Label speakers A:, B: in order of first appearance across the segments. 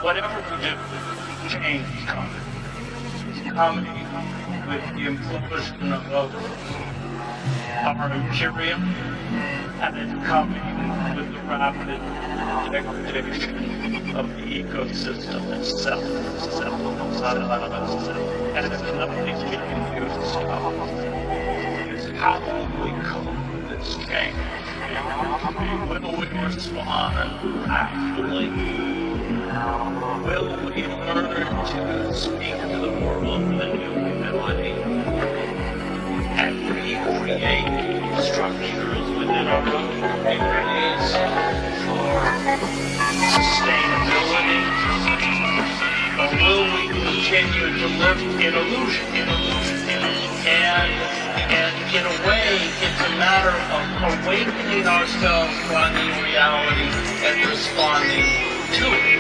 A: whatever we do, change is coming. It's coming with the implosion of our Imperium, and it's coming with the rapid degradation of the ecosystem itself. And there's nothing we can do to stop it. It's how we cope with this change. Will we respond actively? Will we learn to speak to the world with a new humility and recreate structures within our own communities for sustainability? Or will we continue to live in illusion? And in a way, it's a matter of awakening ourselves to our new reality and responding to it.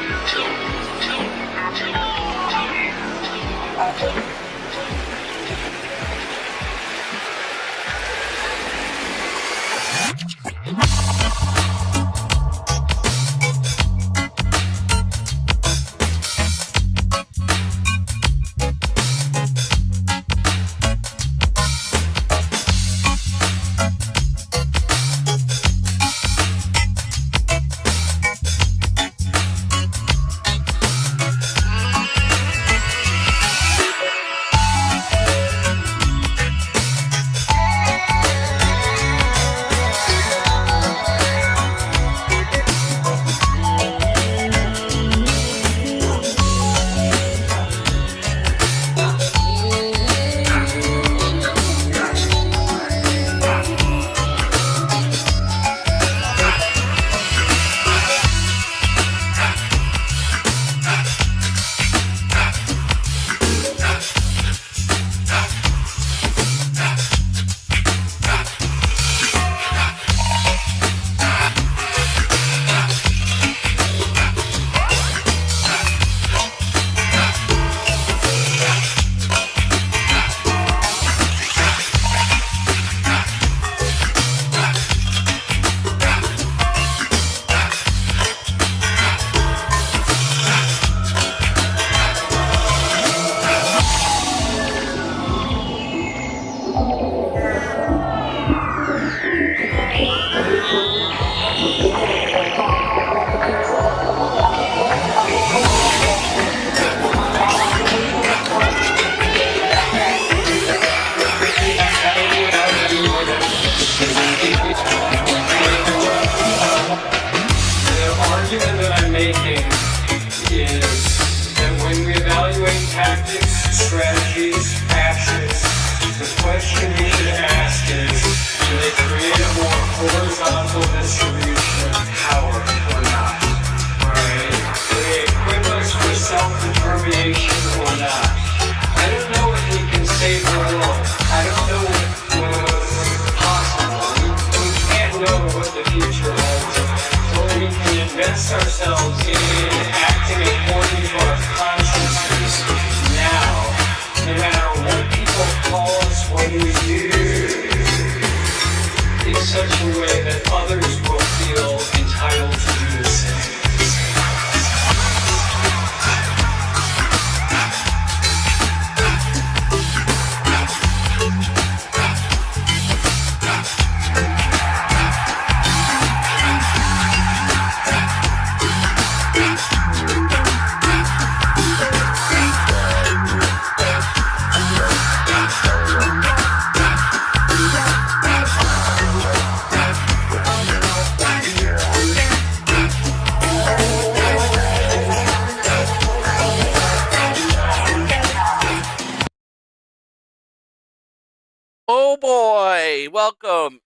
B: Oh boy, welcome,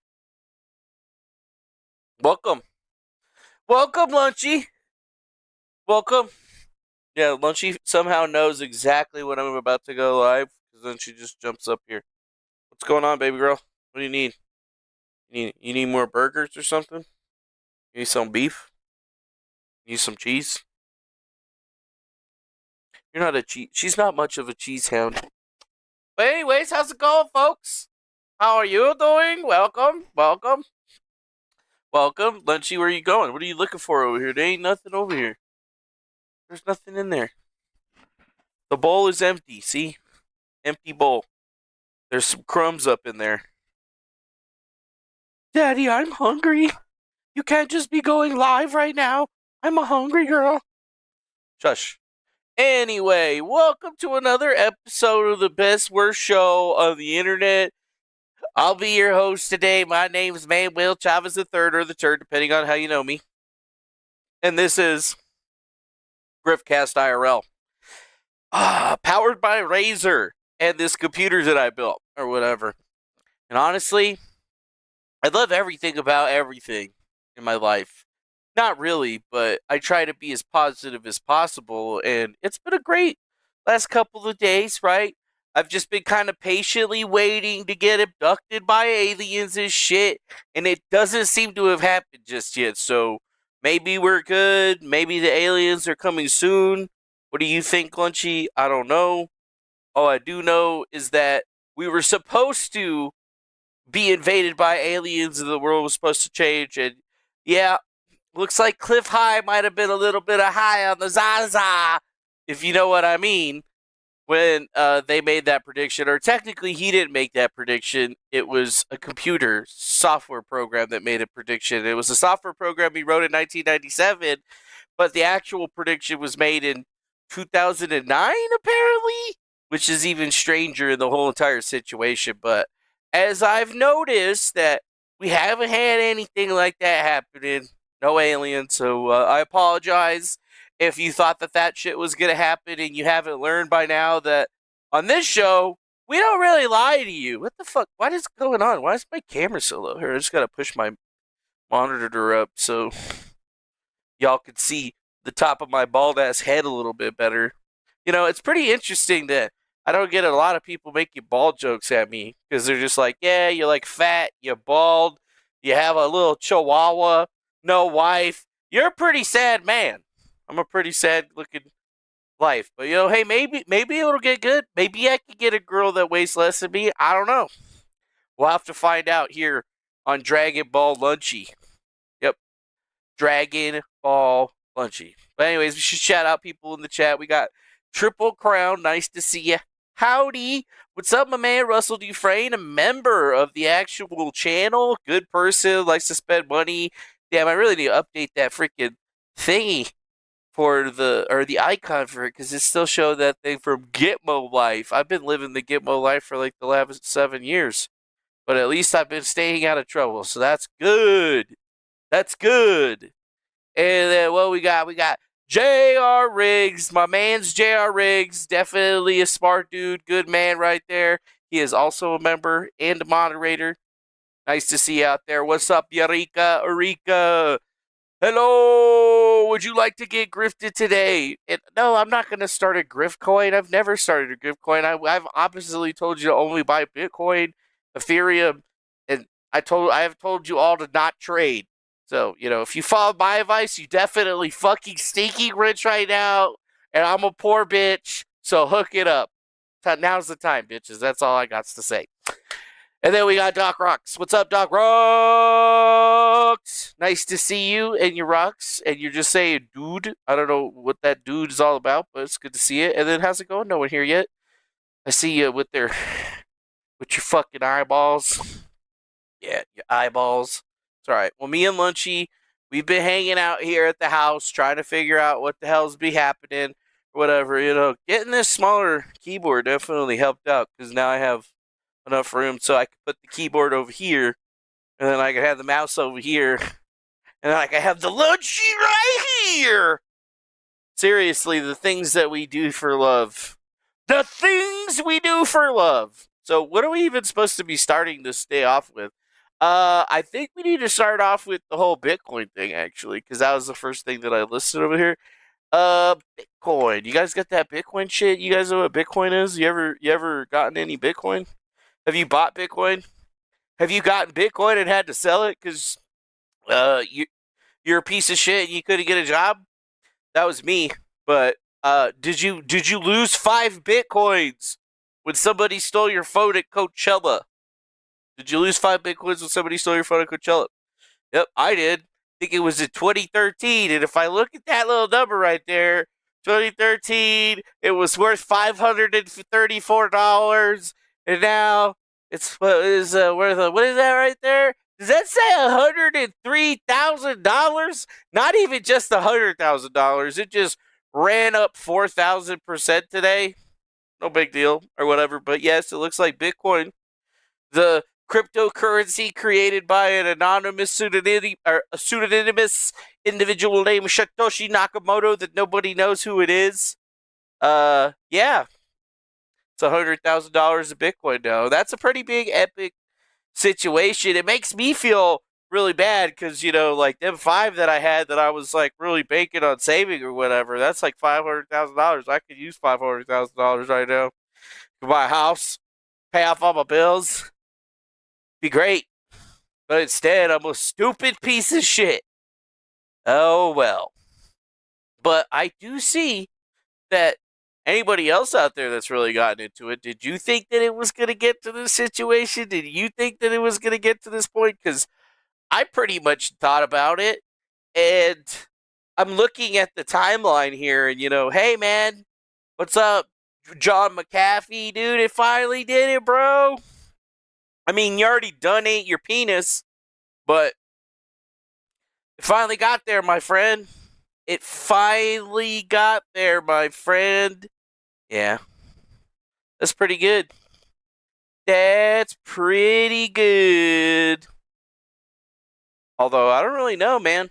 B: Lunchy, welcome. Yeah, Lunchy somehow knows exactly when I'm about to go live, because then she just jumps up here. What's going on, baby girl? What do you need? You need more burgers or something? You need some beef? You need some cheese? You're not a cheese. She's not much of a cheese hound. But anyways, how's it going, folks? How are you doing? Welcome. Lunchy, where are you going? What are you looking for over here? There ain't nothing over here. There's nothing in there. The bowl is empty, see? Empty bowl. There's some crumbs up in there. Daddy, I'm hungry. You can't just be going live right now. I'm a hungry girl. Shush. Anyway, welcome to another episode of the best worst show on the internet. I'll be your host today. My name is Manuel Chavez III or the Turd, depending on how you know me. And this is Griftcast IRL. Powered by Razer and this computer that I built, or whatever. And honestly, I love everything about everything in my life. Not really, but I try to be as positive as possible, and it's been a great last couple of days, right? I've just been kind of patiently waiting to get abducted by aliens and shit, and it doesn't seem to have happened just yet, so maybe we're good, maybe the aliens are coming soon. What do you think, Lunchy? I don't know. All I do know is that we were supposed to be invaded by aliens and the world was supposed to change, and yeah, looks like Cliff High might have been a little bit of high on the Zaza, if you know what I mean, when they made that prediction. Or technically, he didn't make that prediction. It was a computer software program that made a prediction. It was a software program he wrote in 1997, but the actual prediction was made in 2009, apparently, which is even stranger in the whole entire situation. But as I've noticed that we haven't had anything like that happening, no aliens, so I apologize if you thought that shit was going to happen and you haven't learned by now that on this show, we don't really lie to you. What the fuck? What is going on? Why is my camera so low here? I just got to push my monitor up so y'all can see the top of my bald-ass head a little bit better. You know, it's pretty interesting that I don't get a lot of people making bald jokes at me because they're just like, yeah, you're like fat, you're bald, you have a little chihuahua, no wife. You're a pretty sad man. I'm a pretty sad looking life. But, you know, hey, maybe it'll get good. Maybe I could get a girl that weighs less than me. I don't know. We'll have to find out here on Dragon Ball Lunchy. Yep. Dragon Ball Lunchy. But anyways, we should shout out people in the chat. We got Triple Crown. Nice to see you. Howdy. What's up, my man? Russell Dufresne, a member of the actual channel. Good person. Likes to spend money. Damn, I really need to update that freaking thingy for the icon for it, because it still showed that thing from Gitmo Life. I've been living the Gitmo life for like the last 7 years, but at least I've been staying out of trouble, so that's good. That's good. And then what we got J.R. Riggs. My man's J.R. Riggs, definitely a smart dude, good man right there. He is also a member and a moderator. Nice to see you out there. What's up, Eureka? Hello! Would you like to get grifted today? No, I'm not going to start a grift coin. I've never started a grift coin. I've oppositely told you to only buy Bitcoin, Ethereum, and I have told you all to not trade. So, you know, if you follow my advice, you definitely fucking stinking rich right now, and I'm a poor bitch, so hook it up. Now's the time, bitches. That's all I got to say. And then we got Doc Rocks. What's up, Doc Rocks? Nice to see you and your rocks. And you're just saying, dude. I don't know what that dude is all about, but it's good to see it. And then how's it going? No one here yet. I see you with your fucking eyeballs. Yeah, your eyeballs. It's all right. Well, me and Lunchy, we've been hanging out here at the house, trying to figure out what the hell's be happening, or whatever. You know, getting this smaller keyboard definitely helped out, because now I have enough room so I can put the keyboard over here, and then I can have the mouse over here, and then I can have the Lunchy right here. Seriously, the things that we do for love. The things we do for love. So what are we even supposed to be starting this day off with? I think we need to start off with the whole Bitcoin thing, actually, because that was the first thing that I listed over here. Bitcoin. You guys got that Bitcoin shit? You guys know what Bitcoin is? You ever gotten any Bitcoin? Have you bought Bitcoin? Have you gotten Bitcoin and had to sell it because you're a piece of shit and you couldn't get a job? That was me. But did you lose 5 Bitcoins when somebody stole your phone at Coachella? Did you lose 5 Bitcoins when somebody stole your phone at Coachella? Yep, I did. I think it was in 2013. And if I look at that little number right there, 2013, it was worth $534, and now it's worth. What is that right there? Does that say $103,000? Not even just $100,000. It just ran up 4,000% today. No big deal or whatever. But yes, it looks like Bitcoin, the cryptocurrency created by an anonymous pseudonymous individual named Satoshi Nakamoto that nobody knows who it is. Yeah, it's $100,000 of Bitcoin now. That's a pretty big epic situation. It makes me feel really bad because, like them five that I had that I was like really banking on saving or whatever, that's like $500,000. I could use $500,000 right now to buy a house, pay off all my bills. Be great. But instead, I'm a stupid piece of shit. Oh well. But I do see that anybody else out there that's really gotten into it, did you think that it was going to get to this situation? Did you think that it was going to get to this point? Because I pretty much thought about it, and I'm looking at the timeline here, and hey man, what's up, John McAfee, dude? It finally did it, bro. I mean, you already done ate your penis, but it finally got there, my friend. It finally got there, my friend. Yeah. That's pretty good. That's pretty good. Although, I don't really know, man.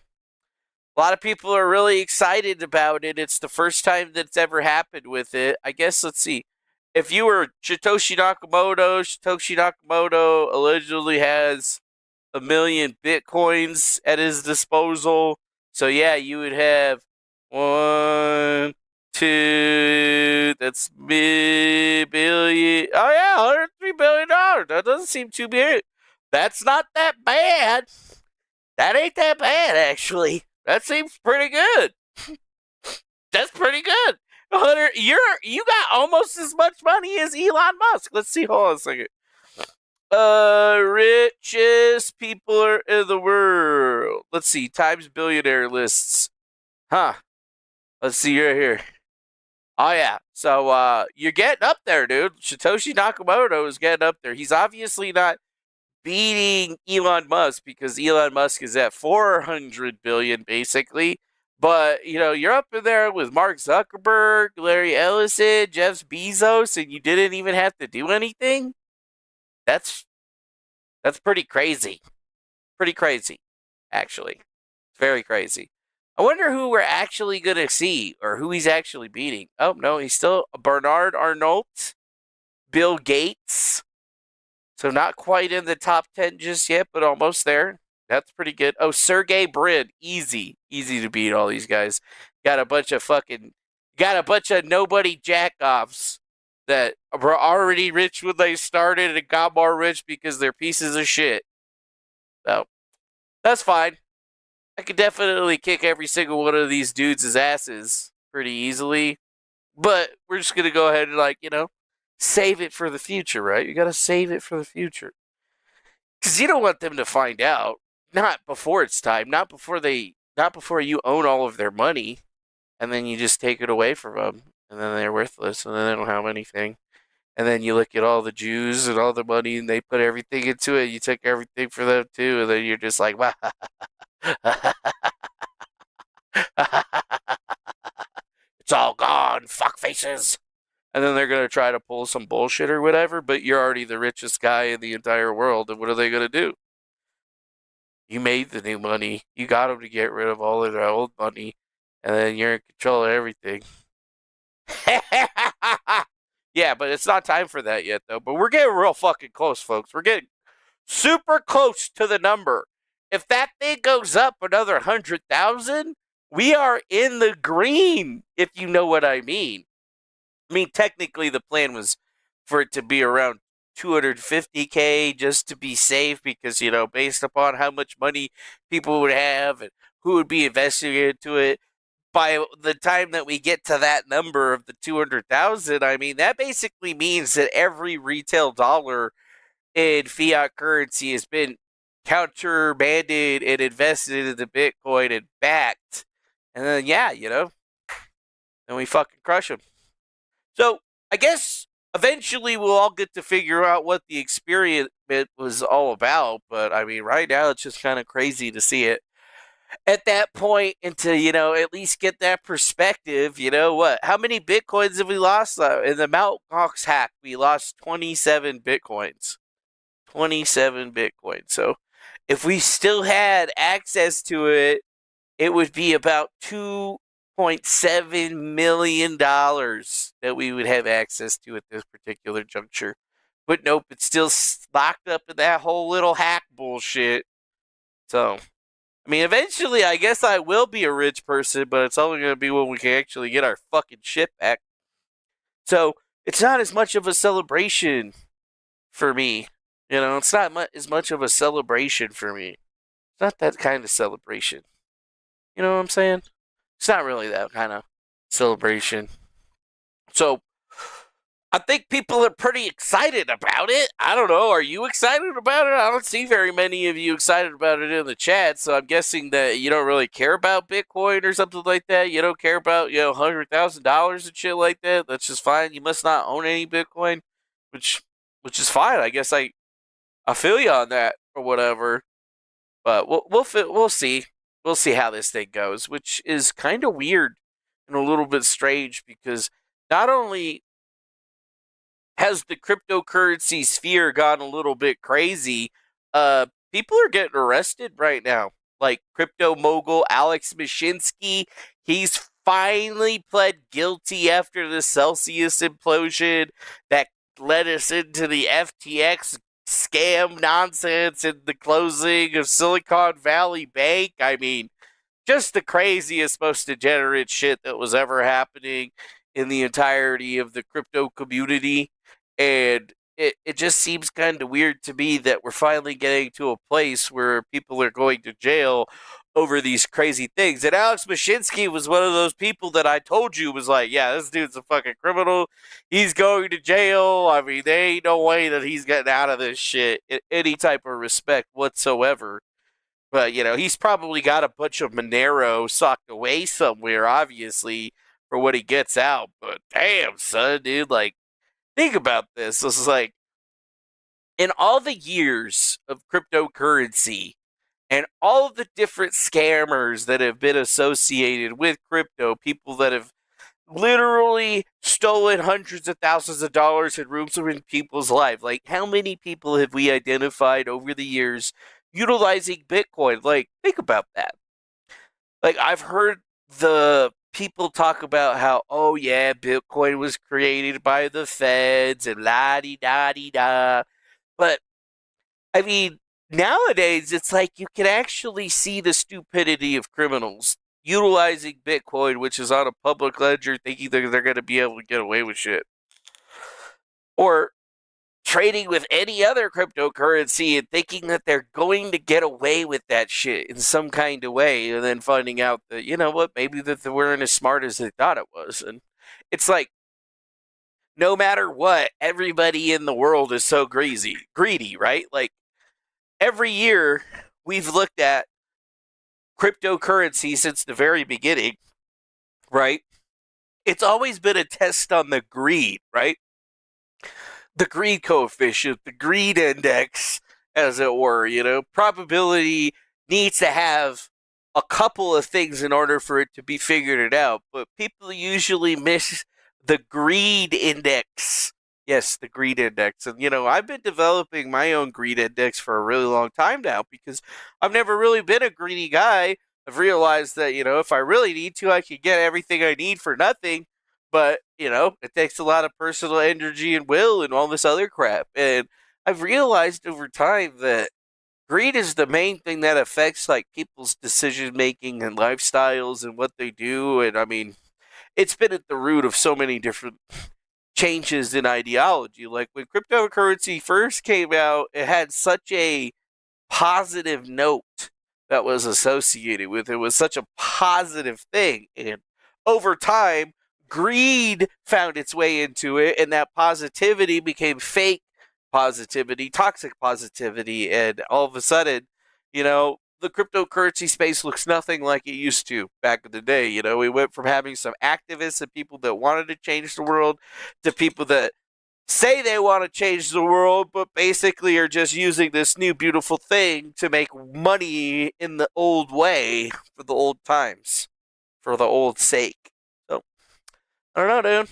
B: A lot of people are really excited about it. It's the first time that's ever happened with it. I guess, let's see. If you were Satoshi Nakamoto allegedly has 1 million Bitcoins at his disposal. So, yeah, you would have 1, 2, that's billion. Oh, yeah, $103 billion. That doesn't seem too big. That's not that bad. That ain't that bad, actually. That seems pretty good. That's pretty good. You got almost as much money as Elon Musk. Let's see. Hold on a second. Richest people in the world. Let's see. Times billionaire lists. Huh. Let's see right here. Oh, yeah. So, you're getting up there, dude. Satoshi Nakamoto is getting up there. He's obviously not beating Elon Musk because Elon Musk is at 400 billion, basically. But, you're up in there with Mark Zuckerberg, Larry Ellison, Jeff Bezos, and you didn't even have to do anything? That's pretty crazy. Pretty crazy, actually. Very crazy. I wonder who we're actually going to see or who he's actually beating. Oh, no, he's still Bernard Arnault, Bill Gates. So not quite in the top 10 just yet, but almost there. That's pretty good. Oh, Sergey Brin. Easy to beat all these guys. Got a bunch of nobody jackoffs that were already rich when they started and got more rich because they're pieces of shit. So, that's fine. I could definitely kick every single one of these dudes' asses pretty easily. But we're just going to go ahead and, save it for the future, right? You got to save it for the future. Because you don't want them to find out. Not before it's time. Not before you own all of their money. And then you just take it away from them. And then they're worthless. And then they don't have anything. And then you look at all the Jews and all the money. And they put everything into it. You took everything for them too. And then you're just like, wow. It's all gone. Fuck faces. And then they're going to try to pull some bullshit or whatever. But you're already the richest guy in the entire world. And what are they going to do? You made the new money. You got them to get rid of all of their old money. And then you're in control of everything. Yeah, but it's not time for that yet, though. But we're getting real fucking close, folks. We're getting super close to the number. If that thing goes up another 100,000, we are in the green, if you know what I mean. I mean, technically, the plan was for it to be around 250K just to be safe because, based upon how much money people would have and who would be investing into it, by the time that we get to that number of the 200,000, I mean, that basically means that every retail dollar in fiat currency has been countermanded and invested into Bitcoin and backed. And then, yeah, then and we fucking crush them. So I guess eventually we'll all get to figure out what the experiment was all about. But I mean, right now it's just kind of crazy to see it at that point and to, at least get that perspective. What? How many Bitcoins have we lost? In the Mt. Gox hack, we lost 27 Bitcoins. 27 Bitcoins. So if we still had access to it, it would be about $2.7 million that we would have access to at this particular juncture. But nope, it's still locked up in that whole little hack bullshit. So, I mean, eventually I guess I will be a rich person, but it's only going to be when we can actually get our fucking shit back. So, it's not as much of a celebration for me. It's not as much of a celebration for me. It's not that kind of celebration. You know what I'm saying? It's not really that kind of celebration. So, I think people are pretty excited about it. I don't know. Are you excited about it? I don't see very many of you excited about it in the chat. So, I'm guessing that you don't really care about Bitcoin or something like that. You don't care about, $100,000 and shit like that. That's just fine. You must not own any Bitcoin, which is fine. I guess I feel you on that or whatever. But we'll see. We'll see how this thing goes, which is kind of weird and a little bit strange because not only has the cryptocurrency sphere gone a little bit crazy, people are getting arrested right now. Like crypto mogul Alex Mashinsky, he's finally pled guilty after the Celsius implosion that led us into the FTX scam nonsense and the closing of Silicon Valley Bank. I mean, just the craziest, most degenerate shit that was ever happening in the entirety of the crypto community. And it just seems kind of weird to me that we're finally getting to a place where people are going to jail over these crazy things. And Alex Mashinsky was one of those people that I told you was like, yeah, this dude's a fucking criminal. He's going to jail. I mean, there ain't no way that he's getting out of this shit in any type of respect whatsoever. But, he's probably got a bunch of Monero socked away somewhere, obviously, for what he gets out. But damn, son, dude, like, think about this. This is like, in all the years of cryptocurrency, and all of the different scammers that have been associated with crypto, people that have literally stolen hundreds of thousands of dollars and ruined people's lives. Like, how many people have we identified over the years utilizing Bitcoin? Like, think about that. Like, I've heard the people talk about how, oh yeah, Bitcoin was created by the feds and la-di-da-di-da. But, I mean, nowadays, it's like you can actually see the stupidity of criminals utilizing Bitcoin, which is on a public ledger, thinking that they're going to be able to get away with shit. Or trading with any other cryptocurrency and thinking that they're going to get away with that shit in some kind of way, and then finding out that, maybe that they weren't as smart as they thought it was. And it's like, no matter what, everybody in the world is so greedy, right? Like, every year, we've looked at cryptocurrency since the very beginning, right? It's always been a test on the greed, right? The greed coefficient, the greed index, as it were, probability needs to have a couple of things in order for it to be figured out, but people usually miss the greed index. Yes, the greed index. And, I've been developing my own greed index for a really long time now because I've never really been a greedy guy. I've realized that, if I really need to, I can get everything I need for nothing. But, it takes a lot of personal energy and will and all this other crap. And I've realized over time that greed is the main thing that affects, like, people's decision-making and lifestyles and what they do. And, I mean, it's been at the root of so many different changes in ideology. Like, when cryptocurrency first came out, it had such a positive note that was associated with it. It was such a positive thing. And over time, greed found its way into it, and that positivity became fake positivity, toxic positivity, and all of a sudden, the cryptocurrency space looks nothing like it used to back in the day. You know, we went from having some activists and people that wanted to change the world to people that say they want to change the world, but basically are just using this new beautiful thing to make money in the old way for the old times, for the old sake. So, I don't know, dude.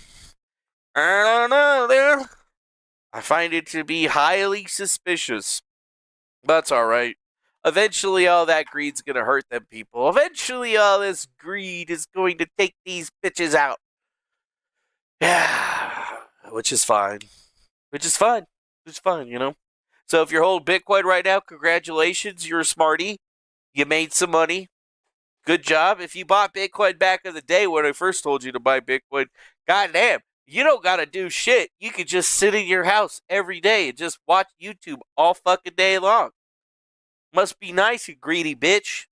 B: I don't know, dude. I find it to be highly suspicious. But that's alright. Eventually, all that greed's gonna hurt them people. Eventually, all this greed is going to take these bitches out. Yeah. Which is fine. Which is fine. Which is fine, you know? So if you're holding Bitcoin right now, congratulations. You're a smarty. You made some money. Good job. If you bought Bitcoin back in the day when I first told you to buy Bitcoin, goddamn, you don't gotta do shit. You could just sit in your house every day and just watch YouTube all fucking day long. Must be nice, you greedy bitch.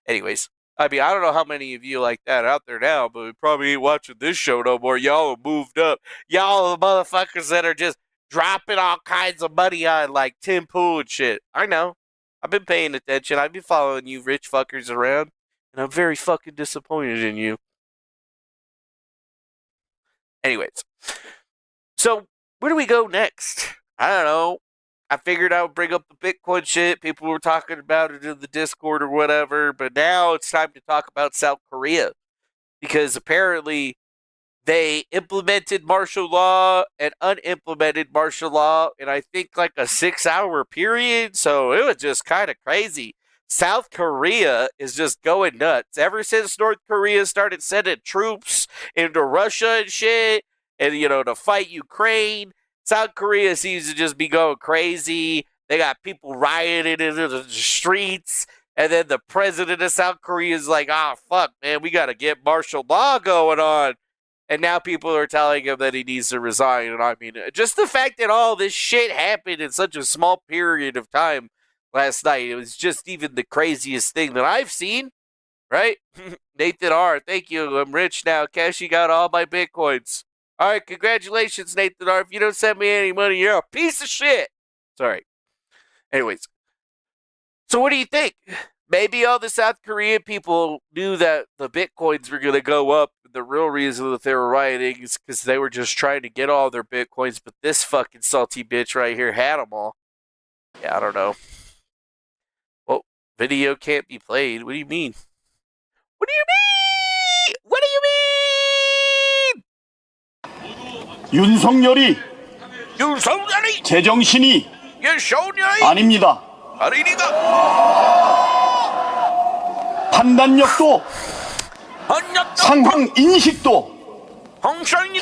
B: Anyways, I mean, I don't know how many of you like that out there now, but we probably ain't watching this show no more. Y'all have moved up. Y'all are the motherfuckers that are just dropping all kinds of money on like Tim Pool and shit. I know. I've been paying attention. I've been following you rich fuckers around, and I'm very fucking disappointed in you. Anyways, so where do we go next? I don't know. I figured I would bring up the Bitcoin shit. People were talking about it in the Discord or whatever, but now it's time to talk about South Korea because apparently they implemented martial law and unimplemented martial law in I think like a 6-hour period. So it was just kind of crazy. South Korea is just going nuts. Ever since North Korea started sending troops into Russia and shit, and you know, to fight Ukraine, South Korea seems to just be going crazy. They got people rioting into the streets. And then the president of South Korea is like, fuck, man, we got to get martial law going on. And now people are telling him that he needs to resign. And I mean, just the fact that all this shit happened in such a small period of time last night, it was just even the craziest thing that I've seen, right? Nathan R., thank you. I'm rich now. Cashing out all my Bitcoins. All right, congratulations, Nathan R. If you don't send me any money, you're a piece of shit. Sorry. Anyways. So what do you think? Maybe all the South Korean people knew that the Bitcoins were going to go up. The real reason that they were rioting is because they were just trying to get all their Bitcoins, but this fucking salty bitch right here had them all. Yeah, I don't know. Well, video can't be played. What do you mean? What do you mean? What do you mean?
C: 윤석열이
B: 윤석열이
C: 제정신이
B: 윤석열이
C: 아닙니다.
B: 아니니까
C: 판단력도 상황 인식도 정상이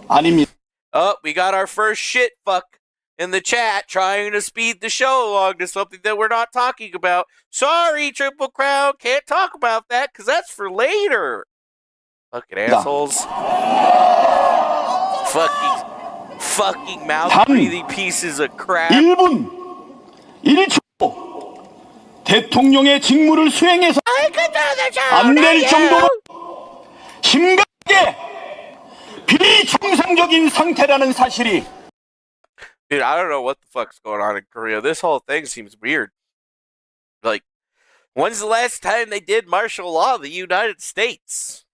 C: 아닙니다.
B: Oh, we got our first shit fuck in the chat trying to speed the show along to something that we're not talking about. Sorry, Triple Crown, can't talk about that because that's for later. Fucking assholes. Fucking mouth-breathing pieces of crap.
C: 1분 1초 대통령의 직무를 수행해서 안 될 정도로 심각하게 비정상적인 상태라는 사실이.
B: Dude, I don't know what the fuck's going on in Korea. This whole thing seems weird. Like, when's the last time they did martial law in the United States?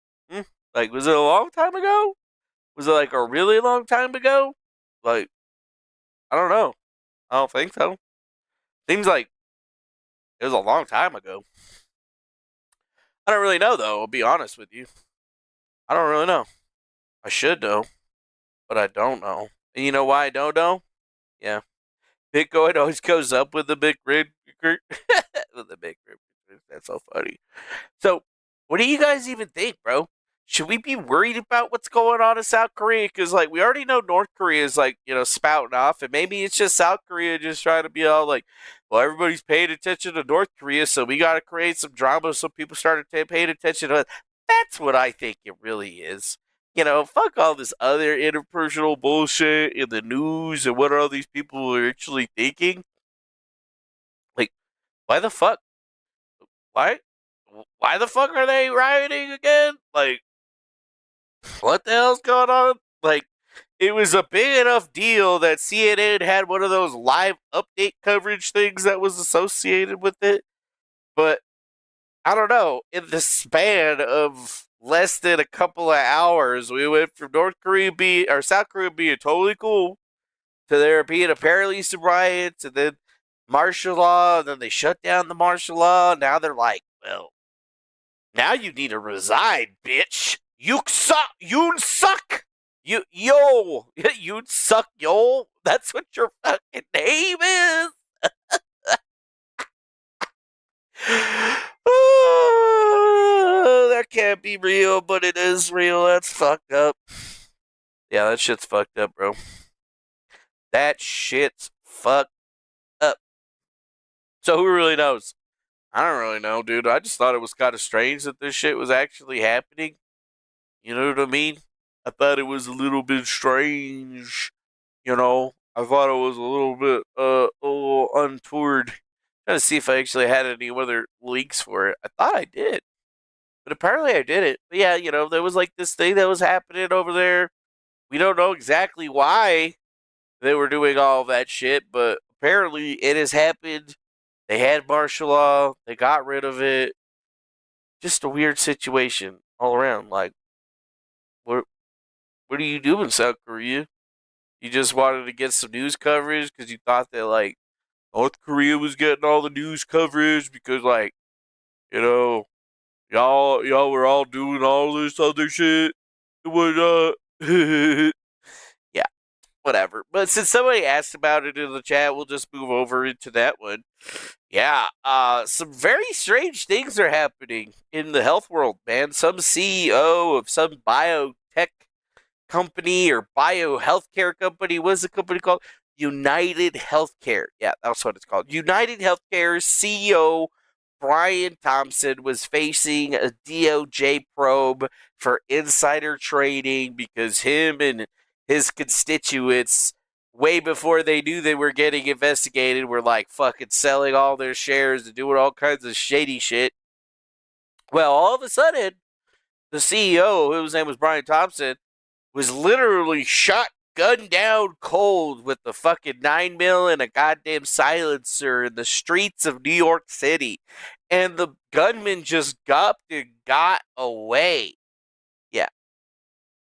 B: Like, was it a long time ago? Was it like a really long time ago? Like, I don't know. I don't think so. Seems like it was a long time ago. I don't really know, though. I'll be honest with you. I don't really know. I should know, but I don't know. And you know why I don't know? Yeah. Bitcoin always goes up with the big grid. With the big grid. That's so funny. So, what do you guys even think, bro? Should we be worried about what's going on in South Korea? Because, like, we already know North Korea is, like, you know, spouting off. And maybe it's just South Korea just trying to be all like, well, everybody's paying attention to North Korea, so we got to create some drama so people start paying attention to it. That's what I think it really is. You know, fuck all this other interpersonal bullshit in the news and what all these people are actually thinking. Like, why the fuck? Why the fuck are they rioting again? Like, what the hell's going on? Like, it was a big enough deal that CNN had one of those live update coverage things that was associated with it. But I don't know, in the span of less than a couple of hours, we went from South Korea being totally cool to there being apparently some riots, and then martial law, and then they shut down the martial law. Now they're like, well, now you need to resign, bitch. You suck. You suck. Yo. You suck, yo. That's what your fucking name is. Oh, that can't be real, but it is real. That's fucked up. Yeah, that shit's fucked up, bro. That shit's fucked up. So who really knows? I don't really know, dude. I just thought it was kind of strange that this shit was actually happening. You know what I mean? I thought it was a little bit strange. You know, I thought it was a little bit untoward. Trying to see if I actually had any other leaks for it. I thought I did, but apparently I didn't. But yeah, you know, there was like this thing that was happening over there. We don't know exactly why they were doing all of that shit, but apparently it has happened. They had martial law. They got rid of it. Just a weird situation all around. Like, what are you doing, South Korea? You just wanted to get some news coverage because you thought that, like, North Korea was getting all the news coverage because, like, you know, y'all were all doing all this other shit and whatnot. Yeah, whatever. But since somebody asked about it in the chat, we'll just move over into that one. Yeah, some very strange things are happening in the health world, man. Some CEO of some biotech company or bio healthcare company, what's the company called? United Healthcare. Yeah, that's what it's called. United Healthcare CEO Brian Thompson was facing a DOJ probe for insider trading because him and his constituents, way before they knew they were getting investigated, were like fucking selling all their shares and doing all kinds of shady shit. Well, all of a sudden, the CEO, whose name was Brian Thompson, was literally shot, gunned down cold with the fucking 9mm and a goddamn silencer in the streets of New York City. And the gunman just up and got away. Yeah.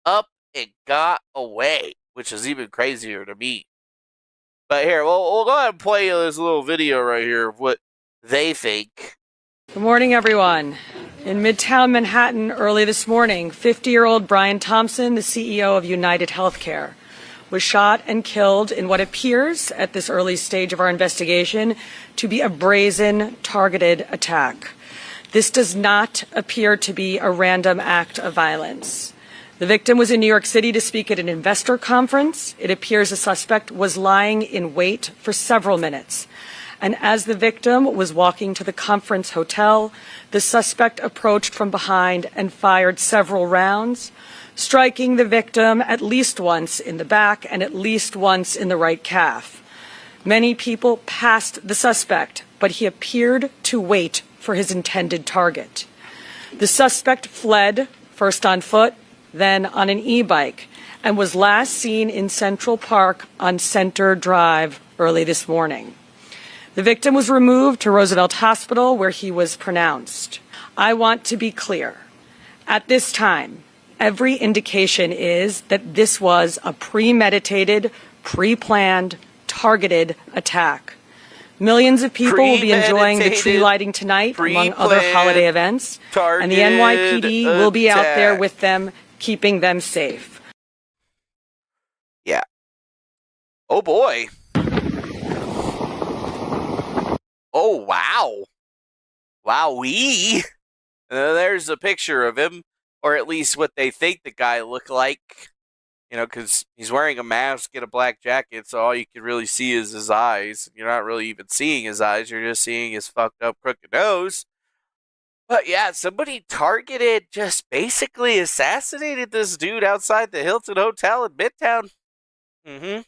B: Up and got away, which is even crazier to me. But here, we'll go ahead and play this little video right here of what they think.
D: Good morning, everyone. In Midtown Manhattan early this morning, 50-year-old Brian Thompson, the CEO of United Healthcare, was shot and killed in what appears, at this early stage of our investigation, to be a brazen, targeted attack. This does not appear to be a random act of violence. The victim was in New York City to speak at an investor conference. It appears the suspect was lying in wait for several minutes. And as the victim was walking to the conference hotel, the suspect approached from behind and fired several rounds, striking the victim at least once in the back and at least once in the right calf. Many people passed the suspect, but he appeared to wait for his intended target. The suspect fled, first on foot, then on an e-bike, and was last seen in Central Park on Center Drive early this morning. The victim was removed to Roosevelt Hospital, where he was pronounced. I want to be clear. At this time, every indication is that this was a premeditated, pre-planned, targeted attack. Millions of people will be enjoying the tree lighting tonight, among other holiday events, and the NYPD will be out there with them, keeping them safe.
B: Yeah. Oh, boy. Oh, wow. Wowee. And then there's a picture of him, or at least what they think the guy looked like. You know, because he's wearing a mask and a black jacket, so all you can really see is his eyes. You're not really even seeing his eyes, you're just seeing his fucked up crooked nose. But yeah, somebody targeted, just basically assassinated this dude outside the Hilton Hotel in Midtown. And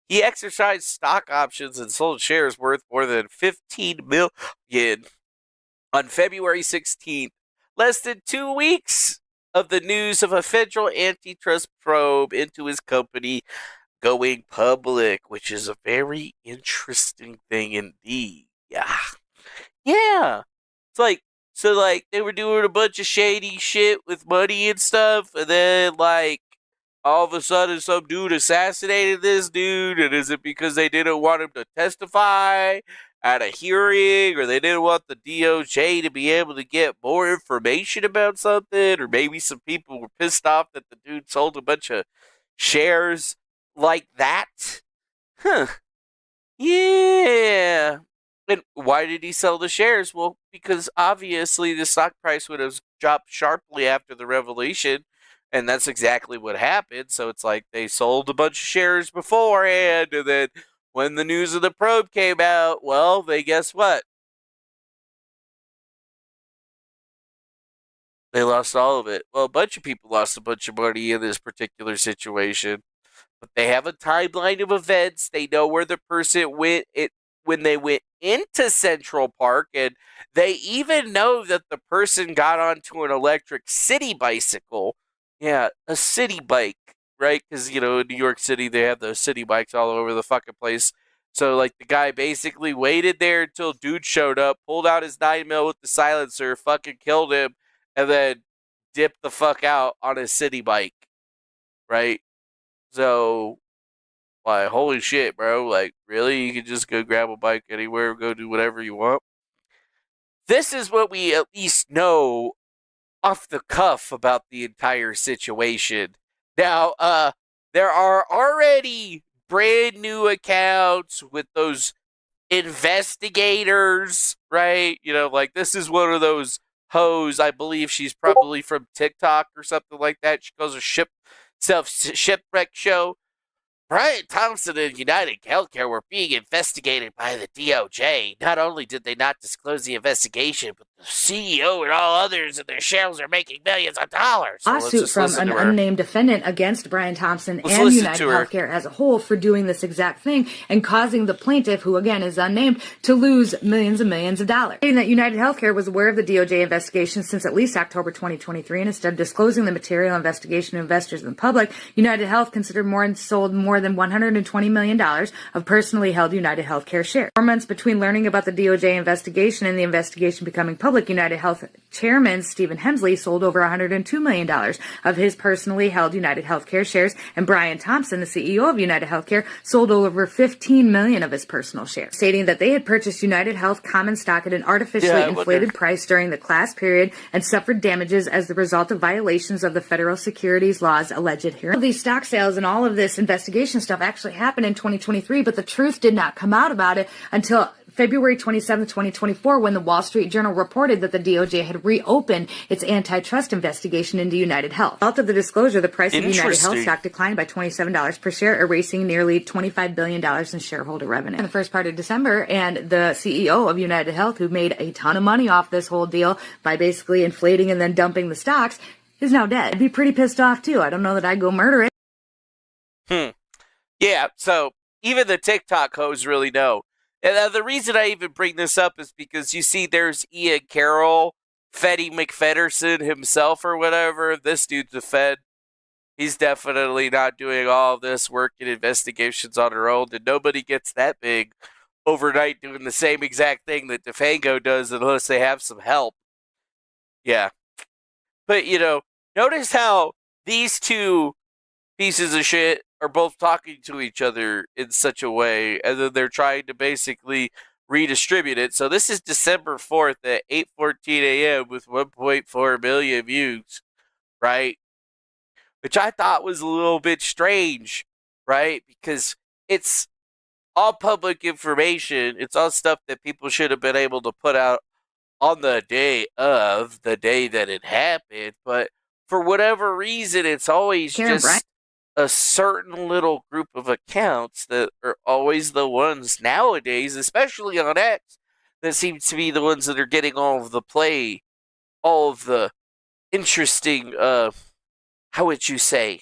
B: he exercised stock options and sold shares worth more than $15 million on February 16th, less than 2 weeks of the news of a federal antitrust probe into his company going public, which is a very interesting thing indeed. Yeah. Yeah. It's like, so like they were doing a bunch of shady shit with money and stuff, and then like all of a sudden some dude assassinated this dude, and is it because they didn't want him to testify at a hearing, or they didn't want the DOJ to be able to get more information about something, or maybe some people were pissed off that the dude sold a bunch of shares like that? Huh. Yeah. And why did he sell the shares? Well, because obviously the stock price would have dropped sharply after the revelation, and that's exactly what happened. So it's like they sold a bunch of shares beforehand, and then when the news of the probe came out, well, they guess what? They lost all of it. Well, a bunch of people lost a bunch of money in this particular situation. But they have a timeline of events. They know where the person went when they went into Central Park, and they even know that the person got onto an electric city bicycle. Yeah, a city bike, right? Because, in New York City, they have those city bikes all over the fucking place. So, like, the guy basically waited there until dude showed up, pulled out his 9mm with the silencer, fucking killed him, and then dipped the fuck out on his city bike, right? So, like, holy shit, bro. Like, really? You can just go grab a bike anywhere, go do whatever you want? This is what we at least know off the cuff about the entire situation. Now, there are already brand new accounts with those investigators, right? Like, this is one of those hoes. I believe she's probably from TikTok or something like that. She goes to shipwreck show. Brian Thompson and United Healthcare were being investigated by the DOJ. Not only did they not disclose the investigation, but the CEO and all others and their shares are making millions of dollars.
E: Lawsuit from an unnamed defendant against Brian Thompson and United Healthcare as a whole for doing this exact thing and causing the plaintiff, who again is unnamed, to lose millions and millions of dollars. Stating that United Healthcare was aware of the DOJ investigation since at least October 2023, and instead of disclosing the material investigation to investors and the public, United Health considered sold more than $120 million of personally held United Healthcare shares. 4 months between learning about the DOJ investigation and the investigation becoming public, United Health Chairman Stephen Hemsley sold over $102 million of his personally held United Healthcare shares, and Brian Thompson, the CEO of United Healthcare, sold over $15 million of his personal shares, stating that they had purchased United Health common stock at an artificially inflated price during the class period and suffered damages as the result of violations of the federal securities laws alleged here. These stock sales and all of this investigation stuff actually happened in 2023, but the truth did not come out about it until February 27, 2024, when the Wall Street Journal reported that the DOJ had reopened its antitrust investigation into United Health. As a result of the disclosure, the price of United Health stock declined by $27 per share, erasing nearly $25 billion in shareholder revenue. In the first part of December, and the CEO of United Health, who made a ton of money off this whole deal by basically inflating and then dumping the stocks, is now dead. I'd be pretty pissed off, too. I don't know that I'd go murder it.
B: Yeah, so even the TikTok hoes really know. And the reason I even bring this up is because you see there's Ian Carroll, Fetty McFedderson himself or whatever. This dude's a Fed. He's definitely not doing all this work and investigations on her own. And nobody gets that big overnight doing the same exact thing that Defango does unless they have some help. Yeah. But, notice how these two pieces of shit are both talking to each other in such a way, and then they're trying to basically redistribute it. So this is December 4th at 8:14 a.m. with 1.4 million views, right? Which I thought was a little bit strange, right? Because it's all public information. It's all stuff that people should have been able to put out on the day that it happened. But for whatever reason, it's always just a certain little group of accounts that are always the ones nowadays, especially on X, that seem to be the ones that are getting all of the play, all of the interesting, how would you say,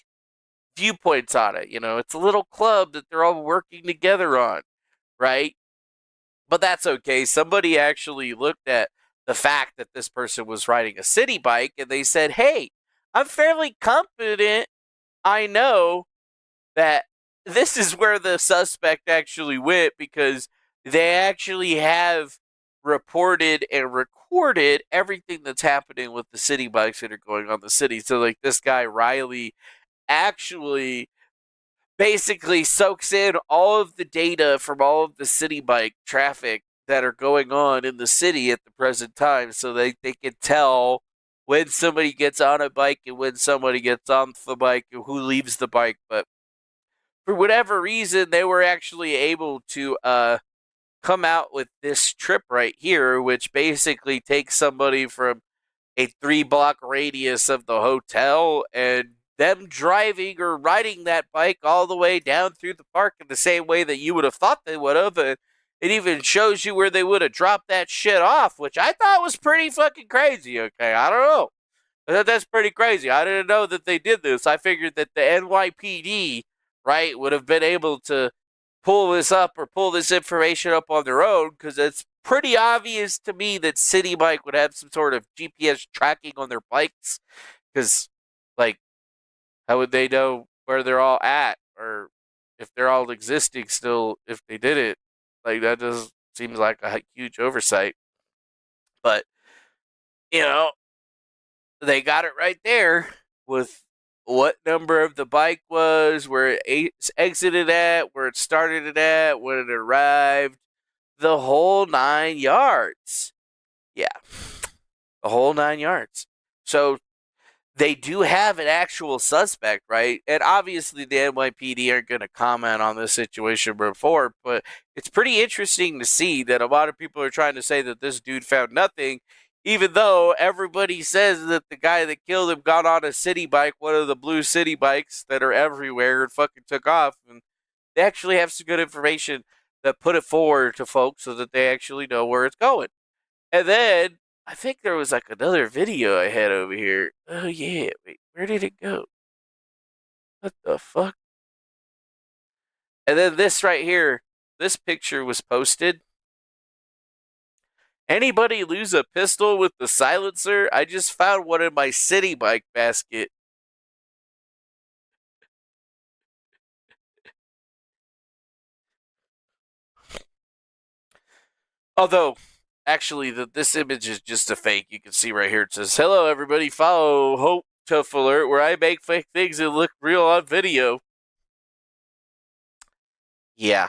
B: viewpoints on it. It's a little club that they're all working together on, right? But that's okay. Somebody actually looked at the fact that this person was riding a city bike, and they said, hey, I'm fairly confident I know that this is where the suspect actually went, because they actually have reported and recorded everything that's happening with the city bikes that are going on the city. So, like, this guy, Riley, actually basically soaks in all of the data from all of the city bike traffic that are going on in the city at the present time, so they can tell when somebody gets on a bike and when somebody gets off the bike and who leaves the bike. But for whatever reason, they were actually able to come out with this trip right here, which basically takes somebody from a 3-block radius of the hotel and them driving or riding that bike all the way down through the park in the same way that you would have thought they would have. And it even shows you where they would have dropped that shit off, which I thought was pretty fucking crazy. Okay, I don't know. I thought that's pretty crazy. I didn't know that they did this. I figured that the NYPD, right, would have been able to pull this up or pull this information up on their own, because it's pretty obvious to me that City Bike would have some sort of GPS tracking on their bikes, because, like, how would they know where they're all at, or if they're all existing still if they did it? Like, that just seems like a huge oversight. But, you know, they got it right there with what number of the bike was, where it exited at, where it started at, when it arrived, the whole 9 yards. Yeah, the whole 9 yards. So they do have an actual suspect, right? And obviously the NYPD aren't going to comment on this situation before, but it's pretty interesting to see that a lot of people are trying to say that this dude found nothing, even though everybody says that the guy that killed him got on a city bike, one of the blue city bikes that are everywhere, and fucking took off. And they actually have some good information that put it forward to folks so that they actually know where it's going. And then I think there was like another video I had over here. Oh yeah, wait, where did it go? What the fuck? And then this right here, this picture was posted. Anybody lose a pistol with the silencer? I just found one in my city bike basket. Although, actually, this image is just a fake. You can see right here. It says, "Hello, everybody. Follow Hope Tough Alert, where I make fake things that look real on video." Yeah.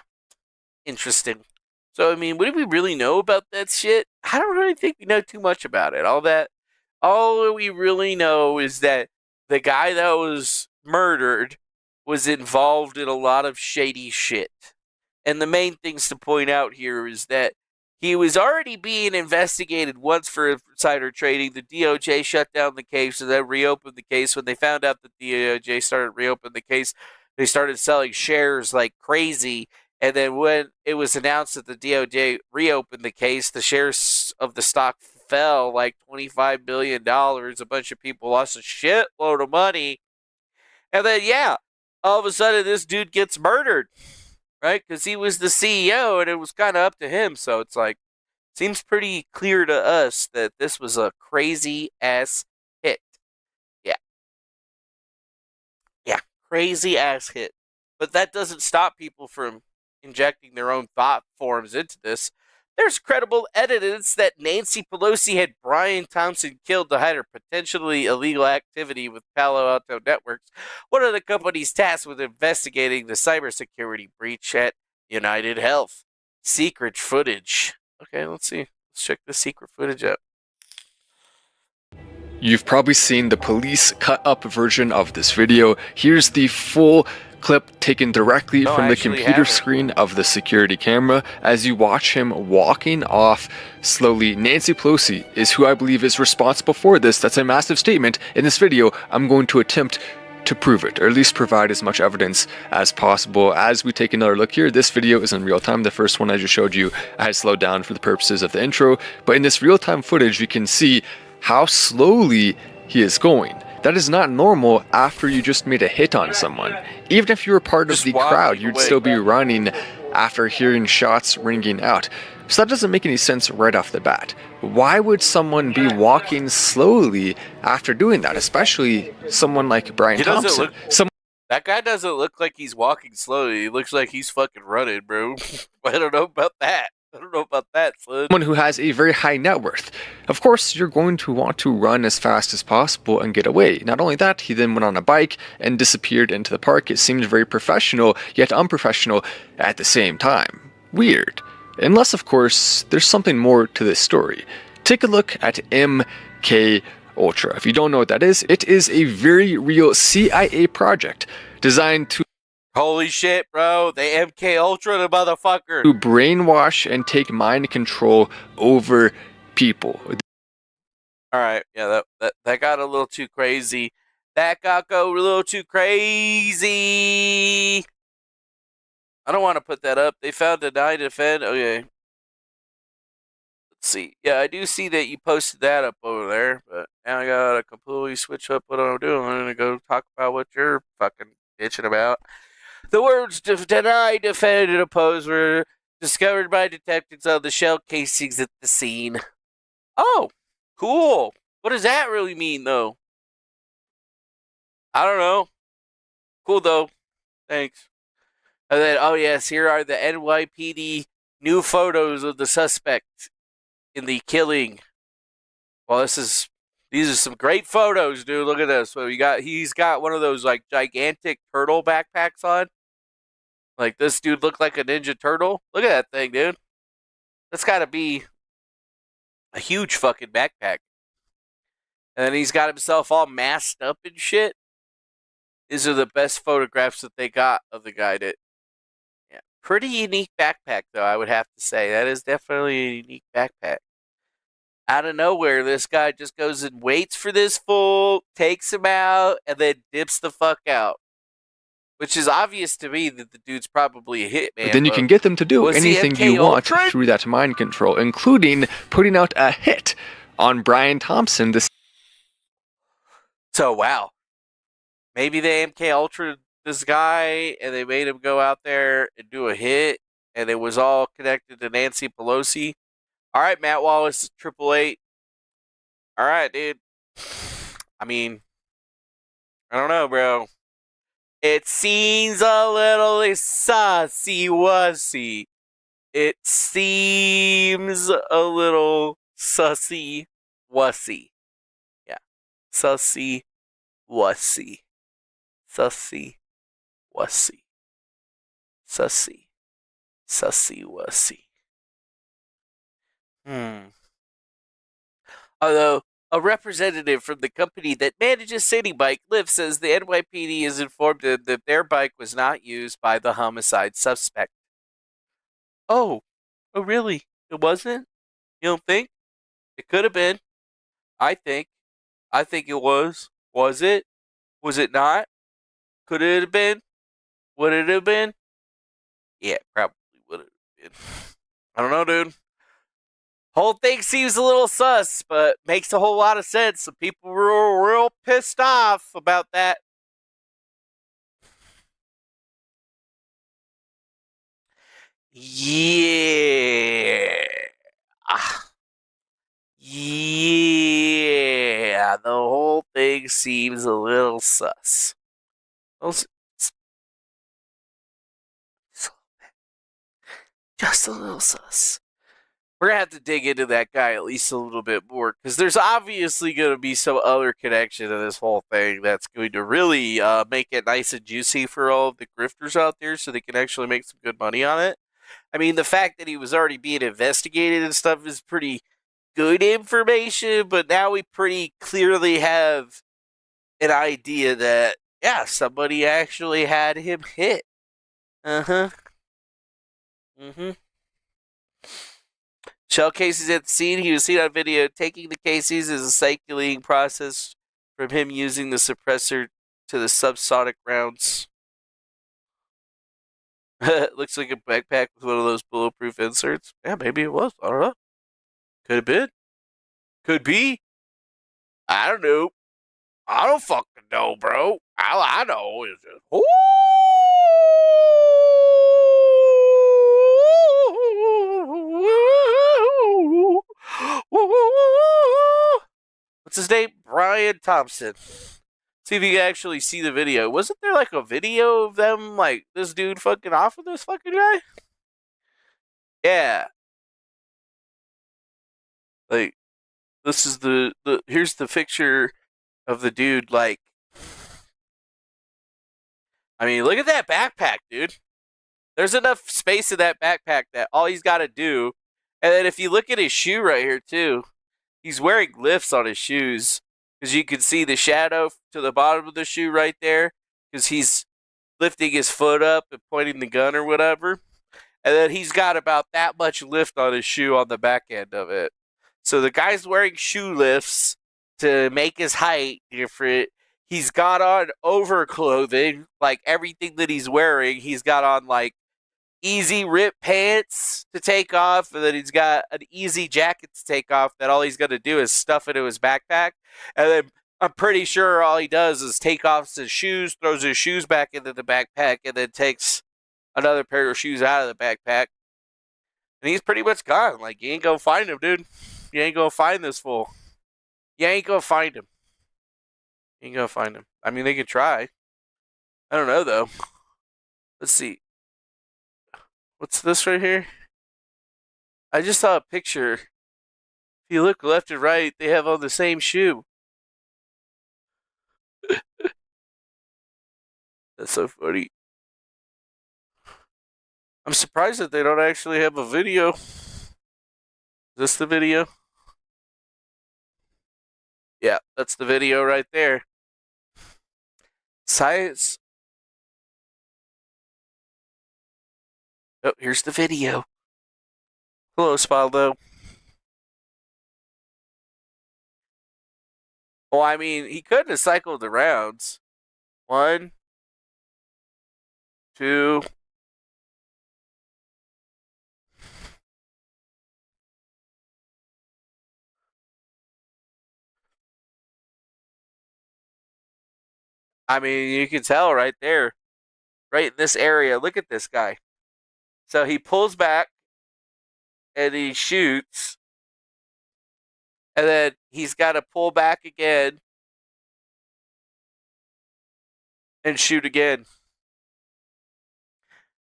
B: Interesting. So, I mean, what do we really know about that shit? I don't really think we know too much about it. All we really know is that the guy that was murdered was involved in a lot of shady shit. And the main things to point out here is that he was already being investigated once for insider trading. The DOJ shut down the case and then reopened the case. When they found out that the DOJ started reopening the case, they started selling shares like crazy. And then when it was announced that the DOJ reopened the case, the shares of the stock fell like $25 billion. A bunch of people lost a shitload of money. And then, yeah, all of a sudden this dude gets murdered, right? Because he was the CEO and it was kind of up to him. So it's like, seems pretty clear to us that this was a crazy ass hit. Yeah. Yeah, crazy ass hit. But that doesn't stop people from injecting their own thought forms into this. There's credible evidence that Nancy Pelosi had Brian Thompson killed to hide her potentially illegal activity with Palo Alto Networks, one of the companies tasked with investigating the cybersecurity breach at United Health. Secret footage. Okay, let's see. Let's check the secret footage out.
F: You've probably seen the police cut up version of this video. Here's the full clip taken directly from the computer screen of the security camera as you watch him walking off slowly. Nancy Pelosi is who I believe is responsible for this. That's a massive statement. In this video, I'm going to attempt to prove it, or at least provide as much evidence as possible. As we take another look here, this video is in real time. The first one I just showed you, I had slowed down for the purposes of the intro, but in this real-time footage, we can see how slowly he is going. That is not normal after you just made a hit on someone. Even if you were part of the crowd, you'd still be running after hearing shots ringing out. So that doesn't make any sense right off the bat. Why would someone be walking slowly after doing that, especially someone like Brian Thompson?
B: That guy doesn't look like he's walking slowly. He looks like he's fucking running, bro. I don't know about that. I don't know about that, son.
F: Someone who has a very high net worth. Of course, you're going to want to run as fast as possible and get away. Not only that, he then went on a bike and disappeared into the park. It seemed very professional, yet unprofessional at the same time. Weird. Unless, of course, there's something more to this story. Take a look at MK Ultra. If you don't know what that is, it is a very real CIA project designed to
B: holy shit, bro. The MK Ultra, the motherfucker.
F: To brainwash and take mind control over people.
B: Alright, yeah, that got a little too crazy. That got a little too crazy. I don't want to put that up. They found deny defend. Okay. Let's see. Yeah, I do see that you posted that up over there, but now I gotta completely switch up what I'm doing. I'm gonna go talk about what you're fucking bitching about. The words deny, defend, and oppose were discovered by detectives on the shell casings at the scene. Oh, cool. What does that really mean, though? I don't know. Cool, though. Thanks. And then, oh yes, here are the NYPD new photos of the suspect in the killing. Well, these are some great photos, dude. Look at this. So he's got one of those like gigantic turtle backpacks on. Like this dude looked like a Ninja Turtle. Look at that thing, dude. That's got to be a huge fucking backpack. And then he's got himself all masked up and shit. These are the best photographs that they got of the guy. Yeah, pretty unique backpack, though, I would have to say. That is definitely a unique backpack. Out of nowhere, this guy just goes and waits for this fool, takes him out, and then dips the fuck out. Which is obvious to me that the dude's probably a hitman.
F: But then you can get them to do anything you want through that mind control, including putting out a hit on Brian Thompson.
B: So, wow. Maybe they MK Ultra this guy, and they made him go out there and do a hit, and it was all connected to Nancy Pelosi. All right, Matt Wallace, 888. All right, dude. I mean, I don't know, bro. It seems a little sussy-wussy. It seems a little sussy-wussy. Yeah. Sussy-wussy. Sussy-wussy. Sussy. Sussy-wussy. Although, a representative from the company that manages City Bike Lyft says the NYPD is informed that their bike was not used by the homicide suspect. Oh, really? It wasn't? You don't think? It could have been. I think it was. Was it? Was it not? Could it have been? Would it have been? Yeah, probably would have been. I don't know, dude. Whole thing seems a little sus, but makes a whole lot of sense. Some people were real pissed off about that. Yeah. Yeah. The whole thing seems a little sus. Just a little sus. We're going to have to dig into that guy at least a little bit more, because there's obviously going to be some other connection to this whole thing that's going to really make it nice and juicy for all of the grifters out there so they can actually make some good money on it. I mean, the fact that he was already being investigated and stuff is pretty good information, but now we pretty clearly have an idea that, yeah, somebody actually had him hit. Shell cases at the scene. He was seen on video taking the cases as a cycling process from him using the suppressor to the subsonic rounds. Looks like a backpack with one of those bulletproof inserts. Yeah, maybe it was. I don't know. Could have been. Could be. I don't know. I don't fucking know, bro. All I know is just, ooh, Woo, woo, woo, woo. What's his name? Brian Thompson. See if you can actually see the video. Wasn't there like a video of them, like this dude fucking off with this fucking guy? Yeah. Like, this is here's the picture of the dude, like, I mean, look at that backpack, dude. There's enough space in that backpack that all he's got to do, and then if you look at his shoe right here, too, he's wearing lifts on his shoes, because you can see the shadow to the bottom of the shoe right there, because he's lifting his foot up and pointing the gun or whatever, and then he's got about that much lift on his shoe on the back end of it. So the guy's wearing shoe lifts to make his height different. He's got on overclothing, like everything that he's wearing. He's got on like easy rip pants to take off, and then he's got an easy jacket to take off that all he's going to do is stuff into his backpack. And then I'm pretty sure all he does is take off his shoes, throws his shoes back into the backpack, and then takes another pair of shoes out of the backpack. And he's pretty much gone. Like, you ain't going to find him, dude. You ain't going to find this fool. You ain't going to find him. You ain't going to find him. I mean, they could try. I don't know, though. Let's see. What's this right here? I just saw a picture. If you look left and right, they have on the same shoe. That's so funny. I'm surprised that they don't actually have a video. Is this the video? Yeah, that's the video right there. Science. Oh, here's the video. Hello, Spaldo. Well, I mean, he couldn't have cycled the rounds. 1, 2. I mean, you can tell right there, right in this area. Look at this guy. So he pulls back and he shoots, and then he's got to pull back again and shoot again.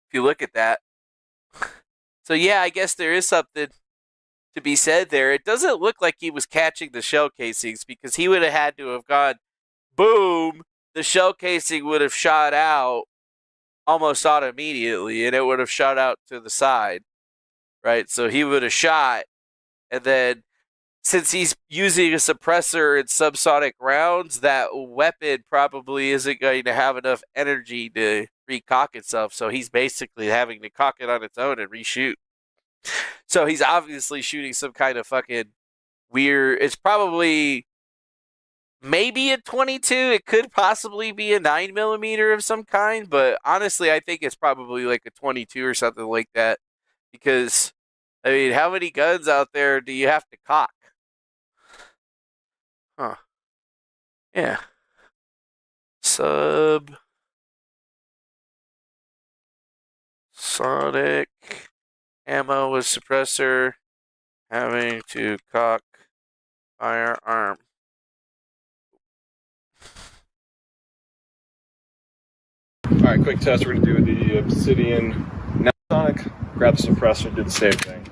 B: If you look at that. So yeah, I guess there is something to be said there. It doesn't look like he was catching the shell casings, because he would have had to have gone boom. The shell casing would have shot out almost immediately, and it would have shot out to the side, right? So he would have shot, and then since he's using a suppressor in subsonic rounds, that weapon probably isn't going to have enough energy to recock itself, so he's basically having to cock it on its own and reshoot. So he's obviously shooting some kind of fucking weird, it's probably maybe a 22. It could possibly be a 9mm of some kind, but honestly, I think it's probably like a 22 or something like that. Because, I mean, how many guns out there do you have to cock? Huh. Yeah. Sonic ammo with suppressor, having to cock firearm.
F: Alright, quick test. We're going to do the Obsidian Sonic. Grab the suppressor, do the same thing.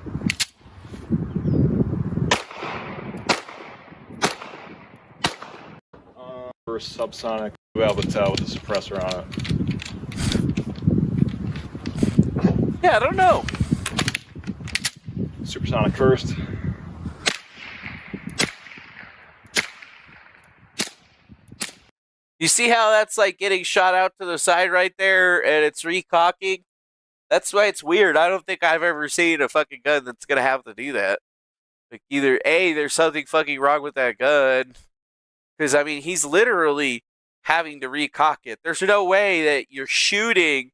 F: First subsonic, you'll be able to tell with the suppressor on it.
B: Yeah, I don't know.
F: Supersonic first.
B: You see how that's like getting shot out to the side right there and it's recocking? That's why it's weird. I don't think I've ever seen a fucking gun that's going to have to do that. Like, either A, there's something fucking wrong with that gun. Because, I mean, he's literally having to recock it. There's no way that you're shooting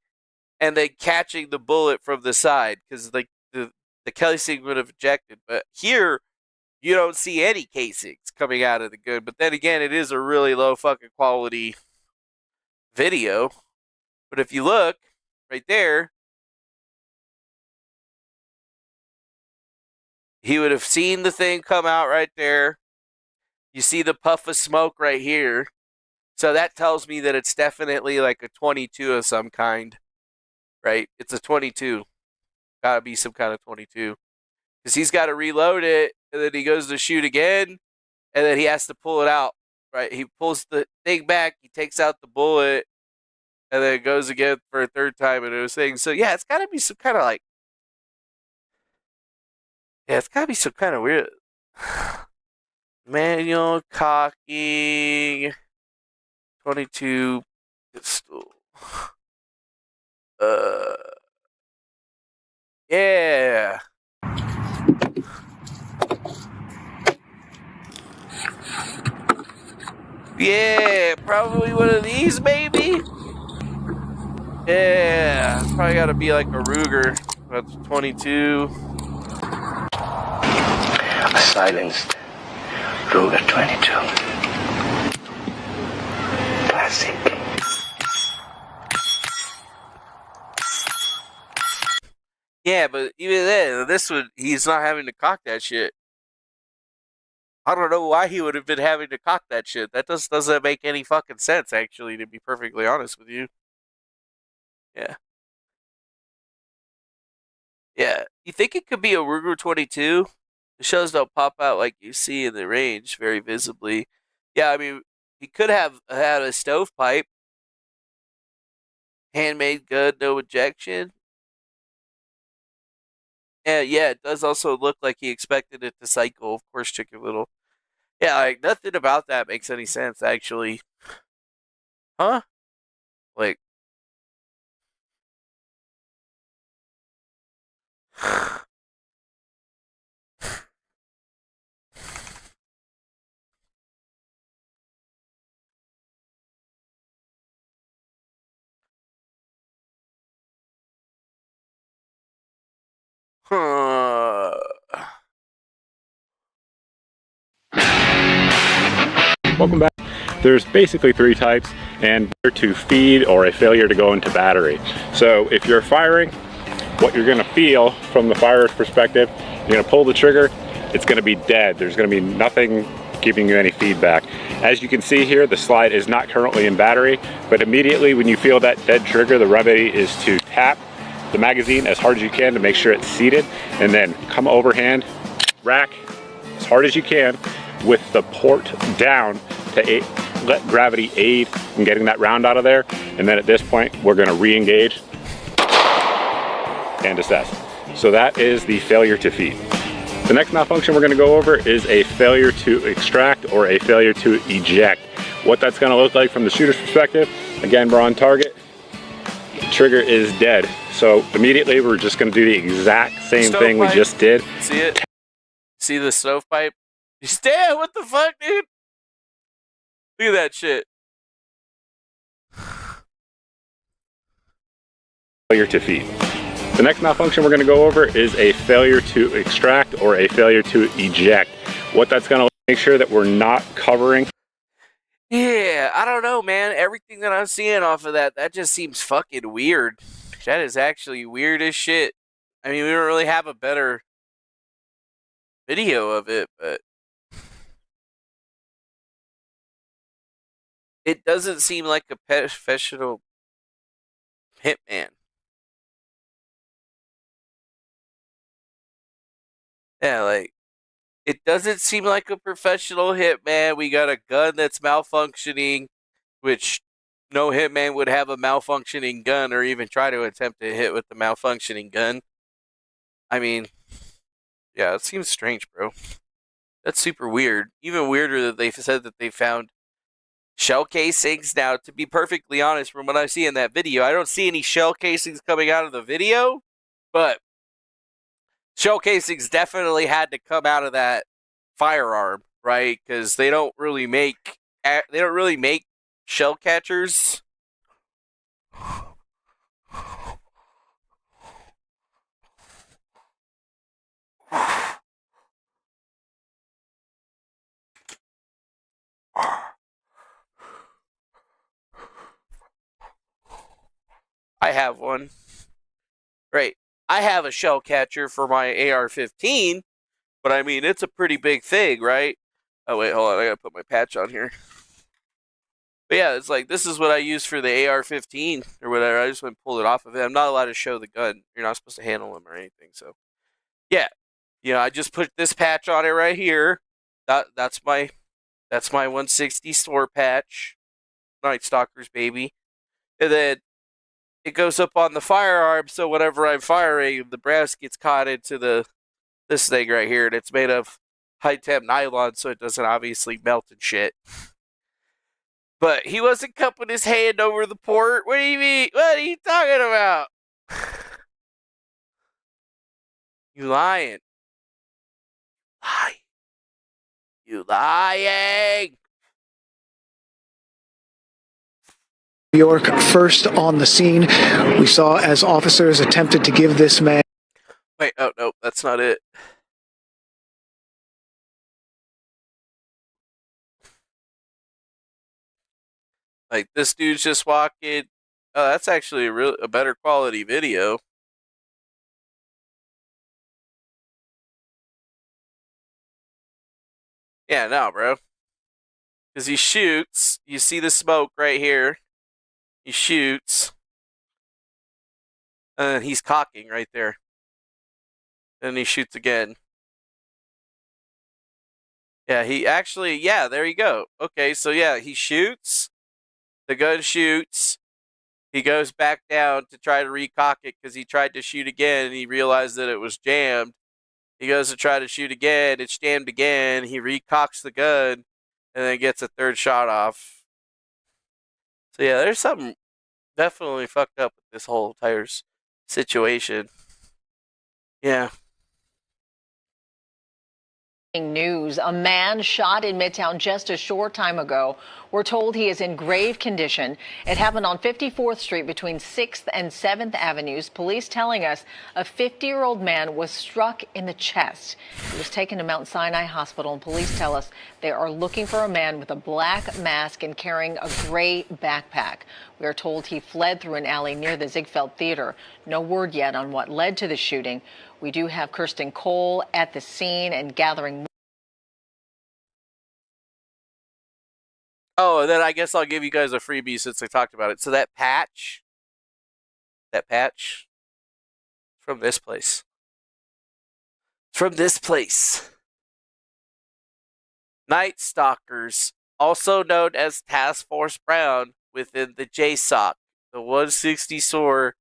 B: and then catching the bullet from the side. Because, like, the casing would have ejected. But here, you don't see any casings coming out of the gun. But then again, it is a really low fucking quality video. But if you look right there, he would have seen the thing come out right there. You see the puff of smoke right here. So that tells me that it's definitely like a 22 of some kind, right? It's a 22. Gotta be some kind of 22. Because he's got to reload it, and then he goes to shoot again, and then he has to pull it out, right? He pulls the thing back, he takes out the bullet, and then it goes again for a third time, and it was saying, so yeah, it's got to be some kind of like, yeah, it's got to be some kind of weird manual cocking 22 pistol. Yeah. Yeah, probably one of these, maybe. Yeah, probably got to be like a Ruger. That's 22.
C: A silenced Ruger 22. Classic.
B: Yeah, but even then, this one, he's not having to cock that shit. I don't know why he would have been having to cock that shit. That doesn't make any fucking sense, actually, to be perfectly honest with you. Yeah. Yeah. You think it could be a Ruger 22? The shells don't pop out like you see in the range very visibly. Yeah, I mean, he could have had a stovepipe. Handmade gun, no ejection. Yeah, it does also look like he expected it to cycle. Of course, Chicken Little. Yeah, like, nothing about that makes any sense, actually. Huh? Like... Huh.
G: Welcome back. There's basically three types, and they're to feed or a failure to go into battery. So if you're firing, what you're going to feel from the firer's perspective, you're going to pull the trigger, it's going to be dead. There's going to be nothing giving you any feedback. As you can see here, the slide is not currently in battery, but immediately when you feel that dead trigger, the remedy is to tap the magazine as hard as you can to make sure it's seated, and then come overhand, rack as hard as you can with the port down to let gravity aid in getting that round out of there. And then at this point, we're going to re-engage and assess. So that is the failure to feed. The next malfunction we're going to go over is a failure to extract or a failure to eject. What that's going to look like from the shooter's perspective, again, we're on target. The trigger is dead. So immediately we're just going to do the exact same thing we just did.
B: See it? See the stovepipe? He's dead! What the fuck, dude? Look at that shit.
G: Failure to feed. The next malfunction we're going to go over is a failure to extract or a failure to eject. What that's going to make sure that we're not covering.
B: Yeah, I don't know, man. Everything that I'm seeing off of that just seems fucking weird. That is actually weird as shit. I mean, we don't really have a better video of it, but it doesn't seem like a professional hitman. Yeah, like, it doesn't seem like a professional hitman. We got a gun that's malfunctioning, which no hitman would have a malfunctioning gun or even try to attempt to hit with the malfunctioning gun. I mean, yeah, it seems strange, bro. That's super weird. Even weirder that they said that they found shell casings. Now, to be perfectly honest, from what I see in that video, I don't see any shell casings coming out of the video, but shell casings definitely had to come out of that firearm, right? Because they don't really make shell catchers. I have one. Right. I have a shell catcher for my AR-15, But I mean, it's a pretty big thing, right? Oh, wait, hold on. I gotta put my patch on here. But yeah, it's like, this is what I use for the AR-15 or whatever. I just went and pulled it off of it. I'm not allowed to show the gun. You're not supposed to handle them or anything. So, yeah. I just put this patch on it right here. That's my 160 store patch. Night Stalkers, baby. And then it goes up on the firearm, so whenever I'm firing, the brass gets caught into this thing right here, and it's made of high-temp nylon, so it doesn't obviously melt and shit. But he wasn't cupping his hand over the port. What do you mean? What are you talking about? You lying. You lying.
H: New York first on the scene. We saw as officers attempted to give this man...
B: Wait, oh, no, that's not it. Like, this dude's just walking. Oh, that's actually a better quality video. Yeah, no, bro. Because he shoots. You see the smoke right here. He shoots. And he's cocking right there. And he shoots again. Yeah, there you go. Okay, so yeah, he shoots. The gun shoots. He goes back down to try to recock it because he tried to shoot again and he realized that it was jammed. He goes to try to shoot again. It's jammed again. He recocks the gun and then gets a third shot off. So yeah, there's something definitely fucked up with this whole entire situation. Yeah.
I: News. A man shot in Midtown just a short time ago. We're told he is in grave condition. It happened on 54th Street between 6th and 7th Avenues. Police telling us a 50-year-old man was struck in the chest. He was taken to Mount Sinai Hospital, and police tell us they are looking for a man with a black mask and carrying a gray backpack. We are told he fled through an alley near the Ziegfeld Theater. No word yet on what led to the shooting. We do have Kirsten Cole at the scene and gathering.
B: Oh, and then I guess I'll give you guys a freebie since I talked about it. So that patch, from this place. From this place. Night Stalkers, also known as Task Force Brown within the JSOC. The 160 SOAR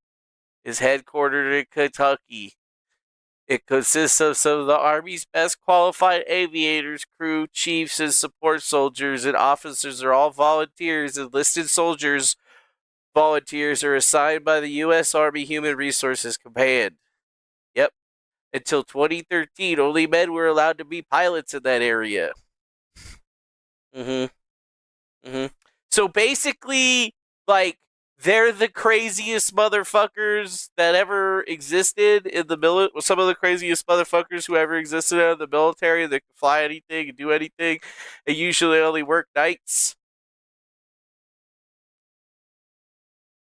B: is headquartered in Kentucky. It consists of some of the Army's best qualified aviators, crew, chiefs, and support soldiers, and officers are all volunteers. Enlisted soldiers, volunteers are assigned by the U.S. Army Human Resources Command. Yep. Until 2013, only men were allowed to be pilots in that area. So basically, like, they're the craziest motherfuckers that ever existed in the military. Some of the craziest motherfuckers who ever existed in the military that can fly anything and do anything. They usually only work nights.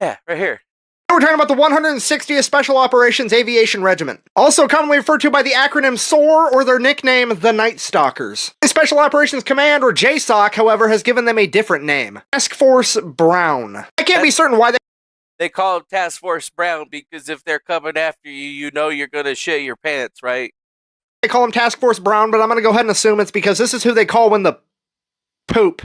B: Yeah, right here.
J: We're talking about the 160th Special Operations Aviation Regiment, also commonly referred to by the acronym SOAR or their nickname, the Night Stalkers. The Special Operations Command, or JSOC, however, has given them a different name, Task Force Brown. I can't be certain why
B: they call them Task Force Brown because if they're coming after you, you know you're gonna shit your pants, right?
J: They call them Task Force Brown, but I'm gonna go ahead and assume it's because this is who they call when the poop.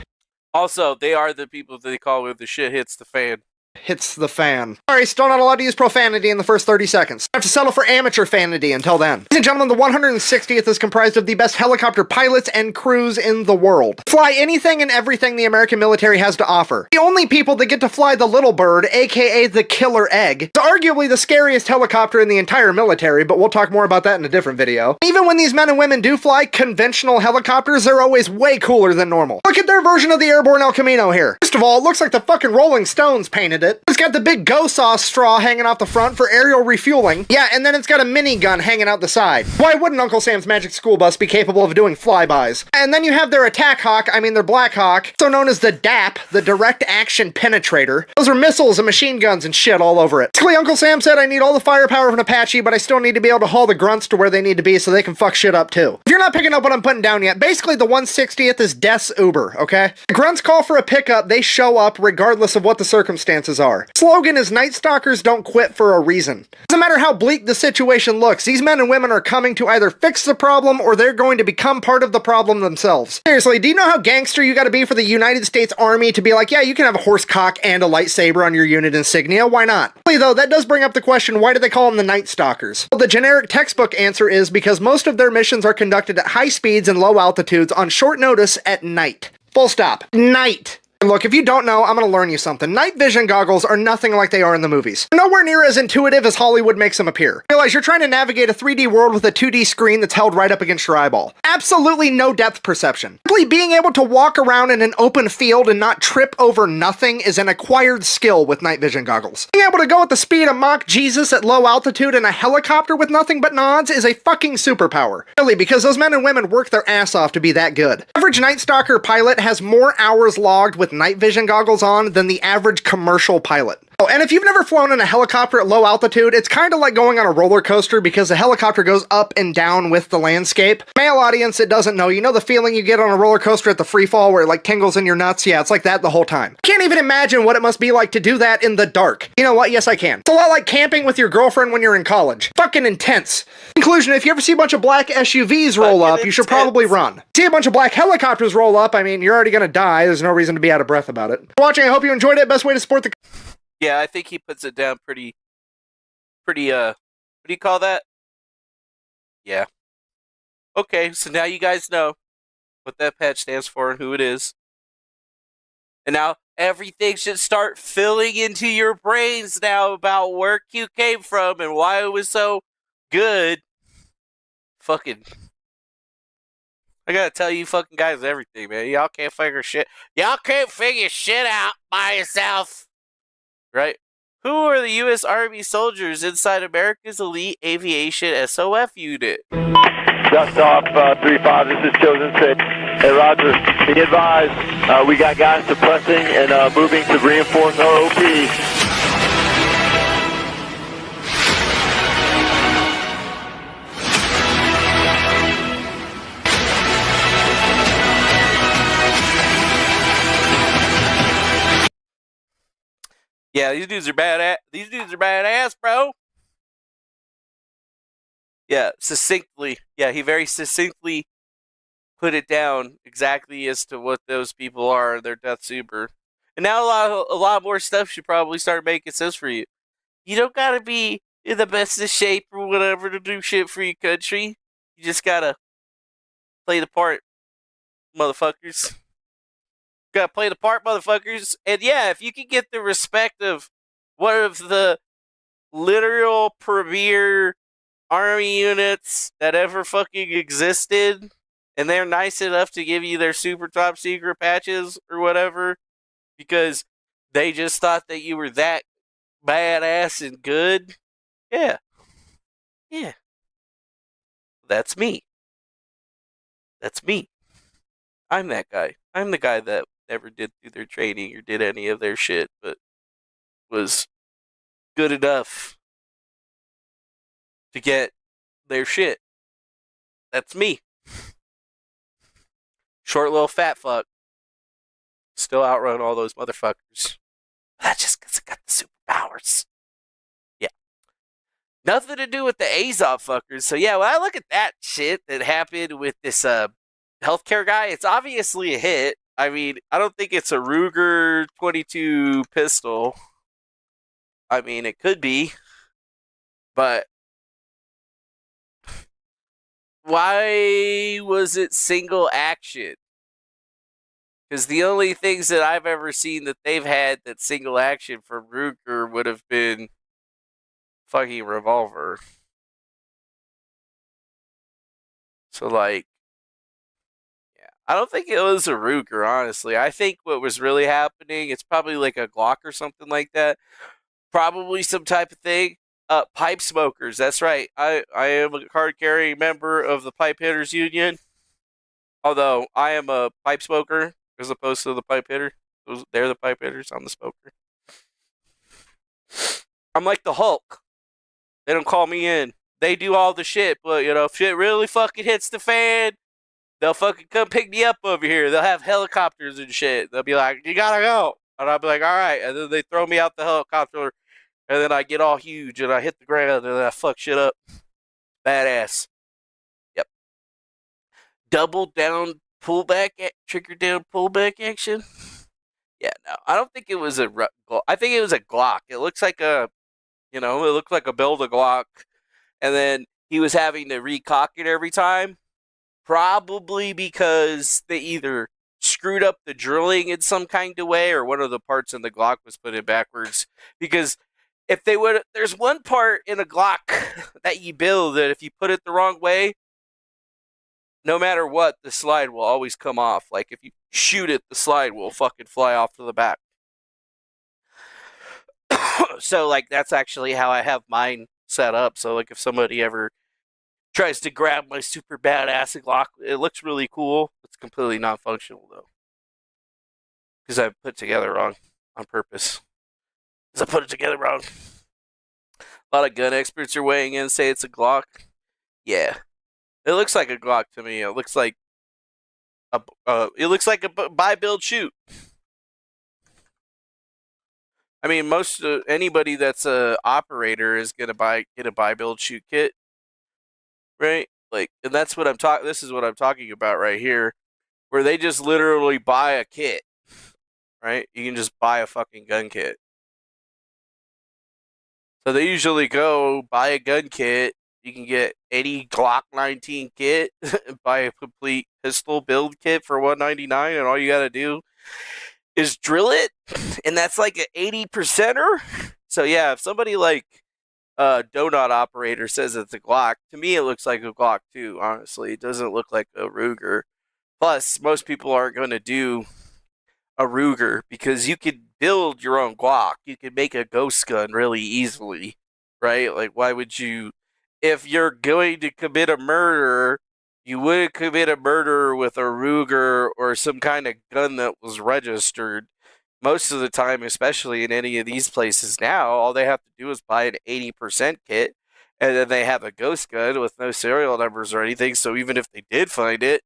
B: Also, they are the people that they call when the shit hits the fan.
J: Hits the fan. Sorry, still not allowed to use profanity in the first 30 seconds. I have to settle for amateur fanity until then. Ladies and gentlemen, the 160th is comprised of the best helicopter pilots and crews in the world. Fly anything and everything the American military has to offer. The only people that get to fly the Little Bird, aka the Killer Egg, is arguably the scariest helicopter in the entire military, but we'll talk more about that in a different video. Even when these men and women do fly conventional helicopters, they're always way cooler than normal. Look at their version of the airborne El Camino here. First of all, it looks like the fucking Rolling Stones painted invented it. It's got the big go sauce straw hanging off the front for aerial refueling. Yeah, and then it's got a minigun hanging out the side. Why wouldn't Uncle Sam's Magic School Bus be capable of doing flybys? And then you have their Attack Hawk, their Black Hawk, so known as the DAP, the Direct Action Penetrator. Those are missiles and machine guns and shit all over it. Basically, Uncle Sam said, I need all the firepower of an Apache, but I still need to be able to haul the grunts to where they need to be so they can fuck shit up too. If you're not picking up what I'm putting down yet, basically the 160th is Death's Uber, okay? The grunts call for a pickup, they show up regardless of what the circumstances are. Slogan is Night Stalkers don't quit for a reason. Doesn't matter how bleak the situation looks, these men and women are coming to either fix the problem or they're going to become part of the problem themselves. Seriously, do you know how gangster you gotta be for the United States Army to be like, yeah, you can have a horse cock and a lightsaber on your unit insignia, why not? Though, that does bring up the question, why do they call them the Night Stalkers? Well, the generic textbook answer is because most of their missions are conducted at high speeds and low altitudes on short notice at night. Full stop. Night. Look, if you don't know, I'm gonna learn you something. Night vision goggles are nothing like they are in the movies. Nowhere near as intuitive as Hollywood makes them appear. Realize you're trying to navigate a 3D world with a 2D screen that's held right up against your eyeball. Absolutely no depth perception. Simply being able to walk around in an open field and not trip over nothing is an acquired skill with night vision goggles. Being able to go at the speed of Mach Jesus at low altitude in a helicopter with nothing but nods is a fucking superpower. Really, because those men and women work their ass off to be that good. Average Night Stalker pilot has more hours logged with night vision goggles on than the average commercial pilot. Oh, and if you've never flown in a helicopter at low altitude, it's kind of like going on a roller coaster because the helicopter goes up and down with the landscape. Male audience that doesn't know, you know the feeling you get on a roller coaster at the free fall where it like tingles in your nuts? Yeah, it's like that the whole time. Can't even imagine what it must be like to do that in the dark. You know what? Yes, I can. It's a lot like camping with your girlfriend when you're in college. Fucking intense. Conclusion, if you ever see a bunch of black SUVs roll up, you should probably run. See a bunch of black helicopters roll up, you're already gonna die. There's no reason to be out of breath about it. For watching, I hope you enjoyed it. Best way to support the...
B: Yeah, I think he puts it down pretty, what do you call that? Yeah. Okay, so now you guys know what that patch stands for and who it is. And now everything should start filling into your brains now about where Q came from and why it was so good. Fucking... I gotta tell you fucking guys everything, man. Y'all can't figure shit. Y'all can't figure shit out by yourself. Right? Who are the U.S. Army soldiers inside America's elite aviation SOF unit?
K: Dust off 3-5, this is Chosen 6. Hey, Roger, be advised, we got guys suppressing and moving to reinforce our OP.
B: Yeah, these dudes are badass. These dudes are badass, bro. Yeah, succinctly. Yeah, he very succinctly put it down exactly as to what those people are. They're Death Uber. And now a lot more stuff should probably start making sense for you. You don't gotta be in the best of shape or whatever to do shit for your country. You just gotta play the part, motherfuckers. Gotta play the part, motherfuckers. And yeah, if you can get the respect of one of the literal premier army units that ever fucking existed, and they're nice enough to give you their super top secret patches or whatever, because they just thought that you were that badass and good. Yeah. Yeah. That's me. That's me. I'm that guy. I'm the guy that never did through their training or did any of their shit, but was good enough to get their shit. That's me. Short little fat fuck. Still outrun all those motherfuckers. That's just because I got the superpowers. Yeah. Nothing to do with the Azov fuckers. So yeah, when I look at that shit that happened with this healthcare guy, it's obviously a hit. I mean, I don't think it's a Ruger 22 pistol. I mean, it could be. But why was it single action? Because the only things that I've ever seen that they've had that single action from Ruger would have been fucking revolver. So, like, yeah. I don't think it was a Ruger, honestly. I think what was really happening, it's probably like a Glock or something like that. Probably some type of thing. Pipe smokers, that's right. I am a card-carrying member of the Pipe Hitters Union. Although, I am a pipe smoker as opposed to the pipe hitter. They're the pipe hitters, I'm the smoker. I'm like the Hulk. They don't call me in. They do all the shit, but, if shit really fucking hits the fan, they'll fucking come pick me up over here. They'll have helicopters and shit. They'll be like, you gotta go. And I'll be like, all right. And then they throw me out the helicopter, and then I get all huge, and I hit the ground, and then I fuck shit up. Badass. Yep. Double down pullback, trigger down pullback action. Yeah, no. I don't think it was I think it was a Glock. It looks like it looked like a build a Glock. And then he was having to recock it every time. Probably because they either screwed up the drilling in some kind of way or one of the parts in the Glock was put in backwards. Because if they would, there's one part in a Glock that you build that if you put it the wrong way, no matter what, the slide will always come off. Like if you shoot it, the slide will fucking fly off to the back. So like that's actually how I have mine set up. So like if somebody ever tries to grab my super badass Glock, it looks really cool. It's completely non-functional though, because I put it together wrong on purpose. Because I put it together wrong. A lot of gun experts are weighing in, say it's a Glock. Yeah, it looks like a Glock to me. It looks like a buy, build, shoot. I mean, anybody that's a operator is gonna get a buy, build, shoot kit, right? Like, and that's what This is what I'm talking about right here, where they just literally buy a kit, right? You can just buy a fucking gun kit. So they usually go buy a gun kit. You can get any Glock 19 kit, buy a complete pistol build kit for $199, and all you gotta do is drill it, and that's like an 80%er. So yeah, if somebody like Donut Operator says it's a Glock, to me it looks like a Glock too, honestly. It doesn't look like a Ruger. Plus, most people aren't going to do a Ruger because you could build your own Glock. You could make a ghost gun really easily, right? Like, why would you, if you're going to commit a murder, you wouldn't commit a murder with a Ruger or some kind of gun that was registered. Most of the time, especially in any of these places now, all they have to do is buy an 80% kit, and then they have a ghost gun with no serial numbers or anything. So even if they did find it,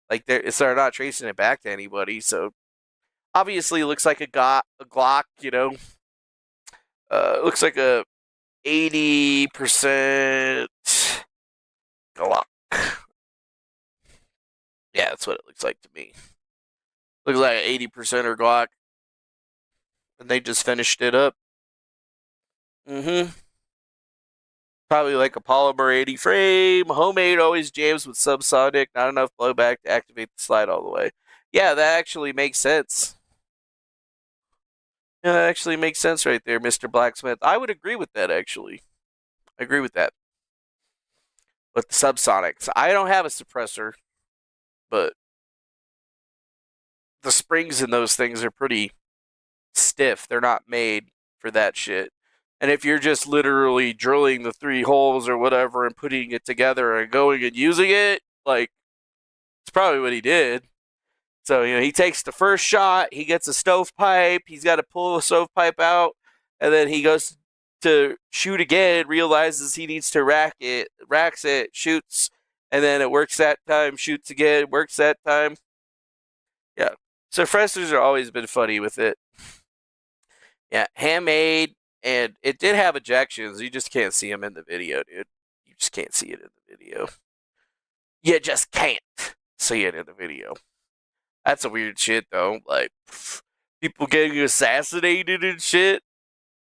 B: like they're not tracing it back to anybody. So obviously, it looks like a Glock. It looks like a 80% Glock. Yeah, that's what it looks like to me. Looks like an 80%er Glock. And they just finished it up. Probably like a polymer 80 frame. Homemade, always jams with subsonic. Not enough blowback to activate the slide all the way. Yeah, that actually makes sense. Yeah, that actually makes sense right there, Mr. Blacksmith. I would agree with that, actually. I agree with that. With the subsonics. I don't have a suppressor, but the springs in those things are pretty stiff. They're not made for that shit. And if you're just literally drilling the 3 holes or whatever and putting it together and going and using it, like, it's probably what he did. So, he takes the first shot, he gets a stovepipe, he's got to pull the stovepipe out, and then he goes to shoot again, realizes he needs to racks it, shoots, and then it works that time, shoots again, works that time. Yeah. Suppressors have always been funny with it. Yeah, handmade, and it did have ejections. You just can't see them in the video, dude. You just can't see it in the video. You just can't see it in the video. That's a weird shit, though. Like, people getting assassinated and shit.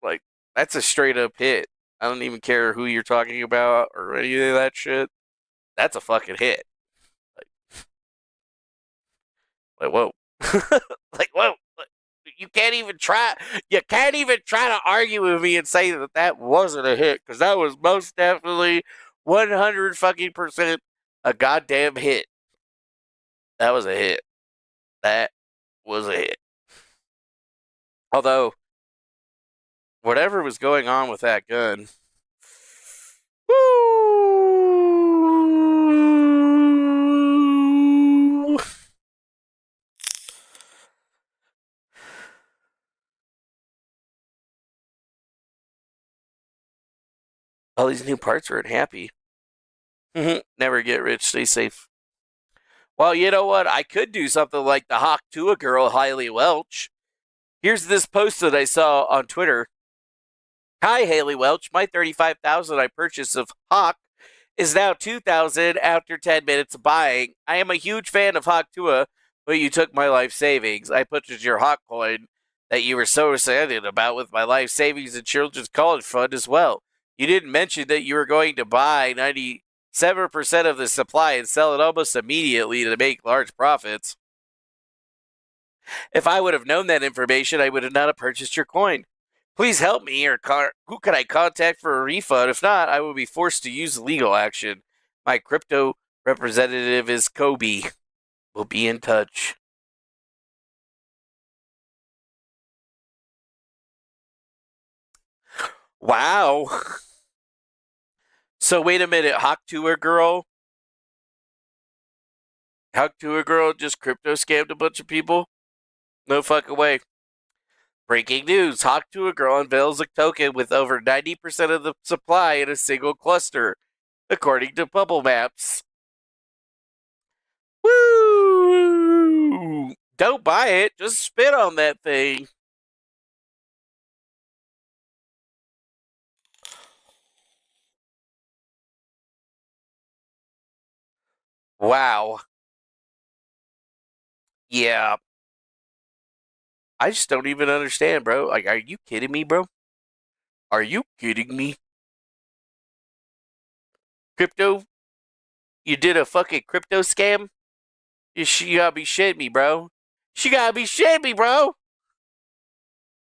B: Like, that's a straight up hit. I don't even care who you're talking about or any of that shit. That's a fucking hit. Like whoa. Like, whoa. You can't even try to argue with me and say that wasn't a hit, because that was most definitely 100% a goddamn hit. That was a hit. That was a hit. Although, whatever was going on with that gun. Woo! All these new parts weren't happy. Never get rich, stay safe. Well, you know what? I could do something like the Hawk Tua girl, Hailey Welch. Here's this post that I saw on Twitter. Hi, Hailey Welch. My $35,000 I purchased of Hawk is now $2,000 after 10 minutes of buying. I am a huge fan of Hawk Tua, but you took my life savings. I purchased your Hawk coin that you were so excited about with my life savings and children's college fund as well. You didn't mention that you were going to buy 97% of the supply and sell it almost immediately to make large profits. If I would have known that information, I would have not purchased your coin. Please help me, or who can I contact for a refund? If not, I will be forced to use legal action. My crypto representative is Kobe. We'll be in touch. Wow. So wait a minute, Hawk Tua girl just crypto scammed a bunch of people? No fucking way. Breaking news, Hawk Tua girl unveils a token with over 90% of the supply in a single cluster, according to Bubble Maps. Woo! Don't buy it, just spit on that thing. Wow. Yeah. I just don't even understand, bro. Like, are you kidding me, bro? Are you kidding me? Crypto? You did a fucking crypto scam? She gotta be shitting me, bro. She gotta be shitting me, bro.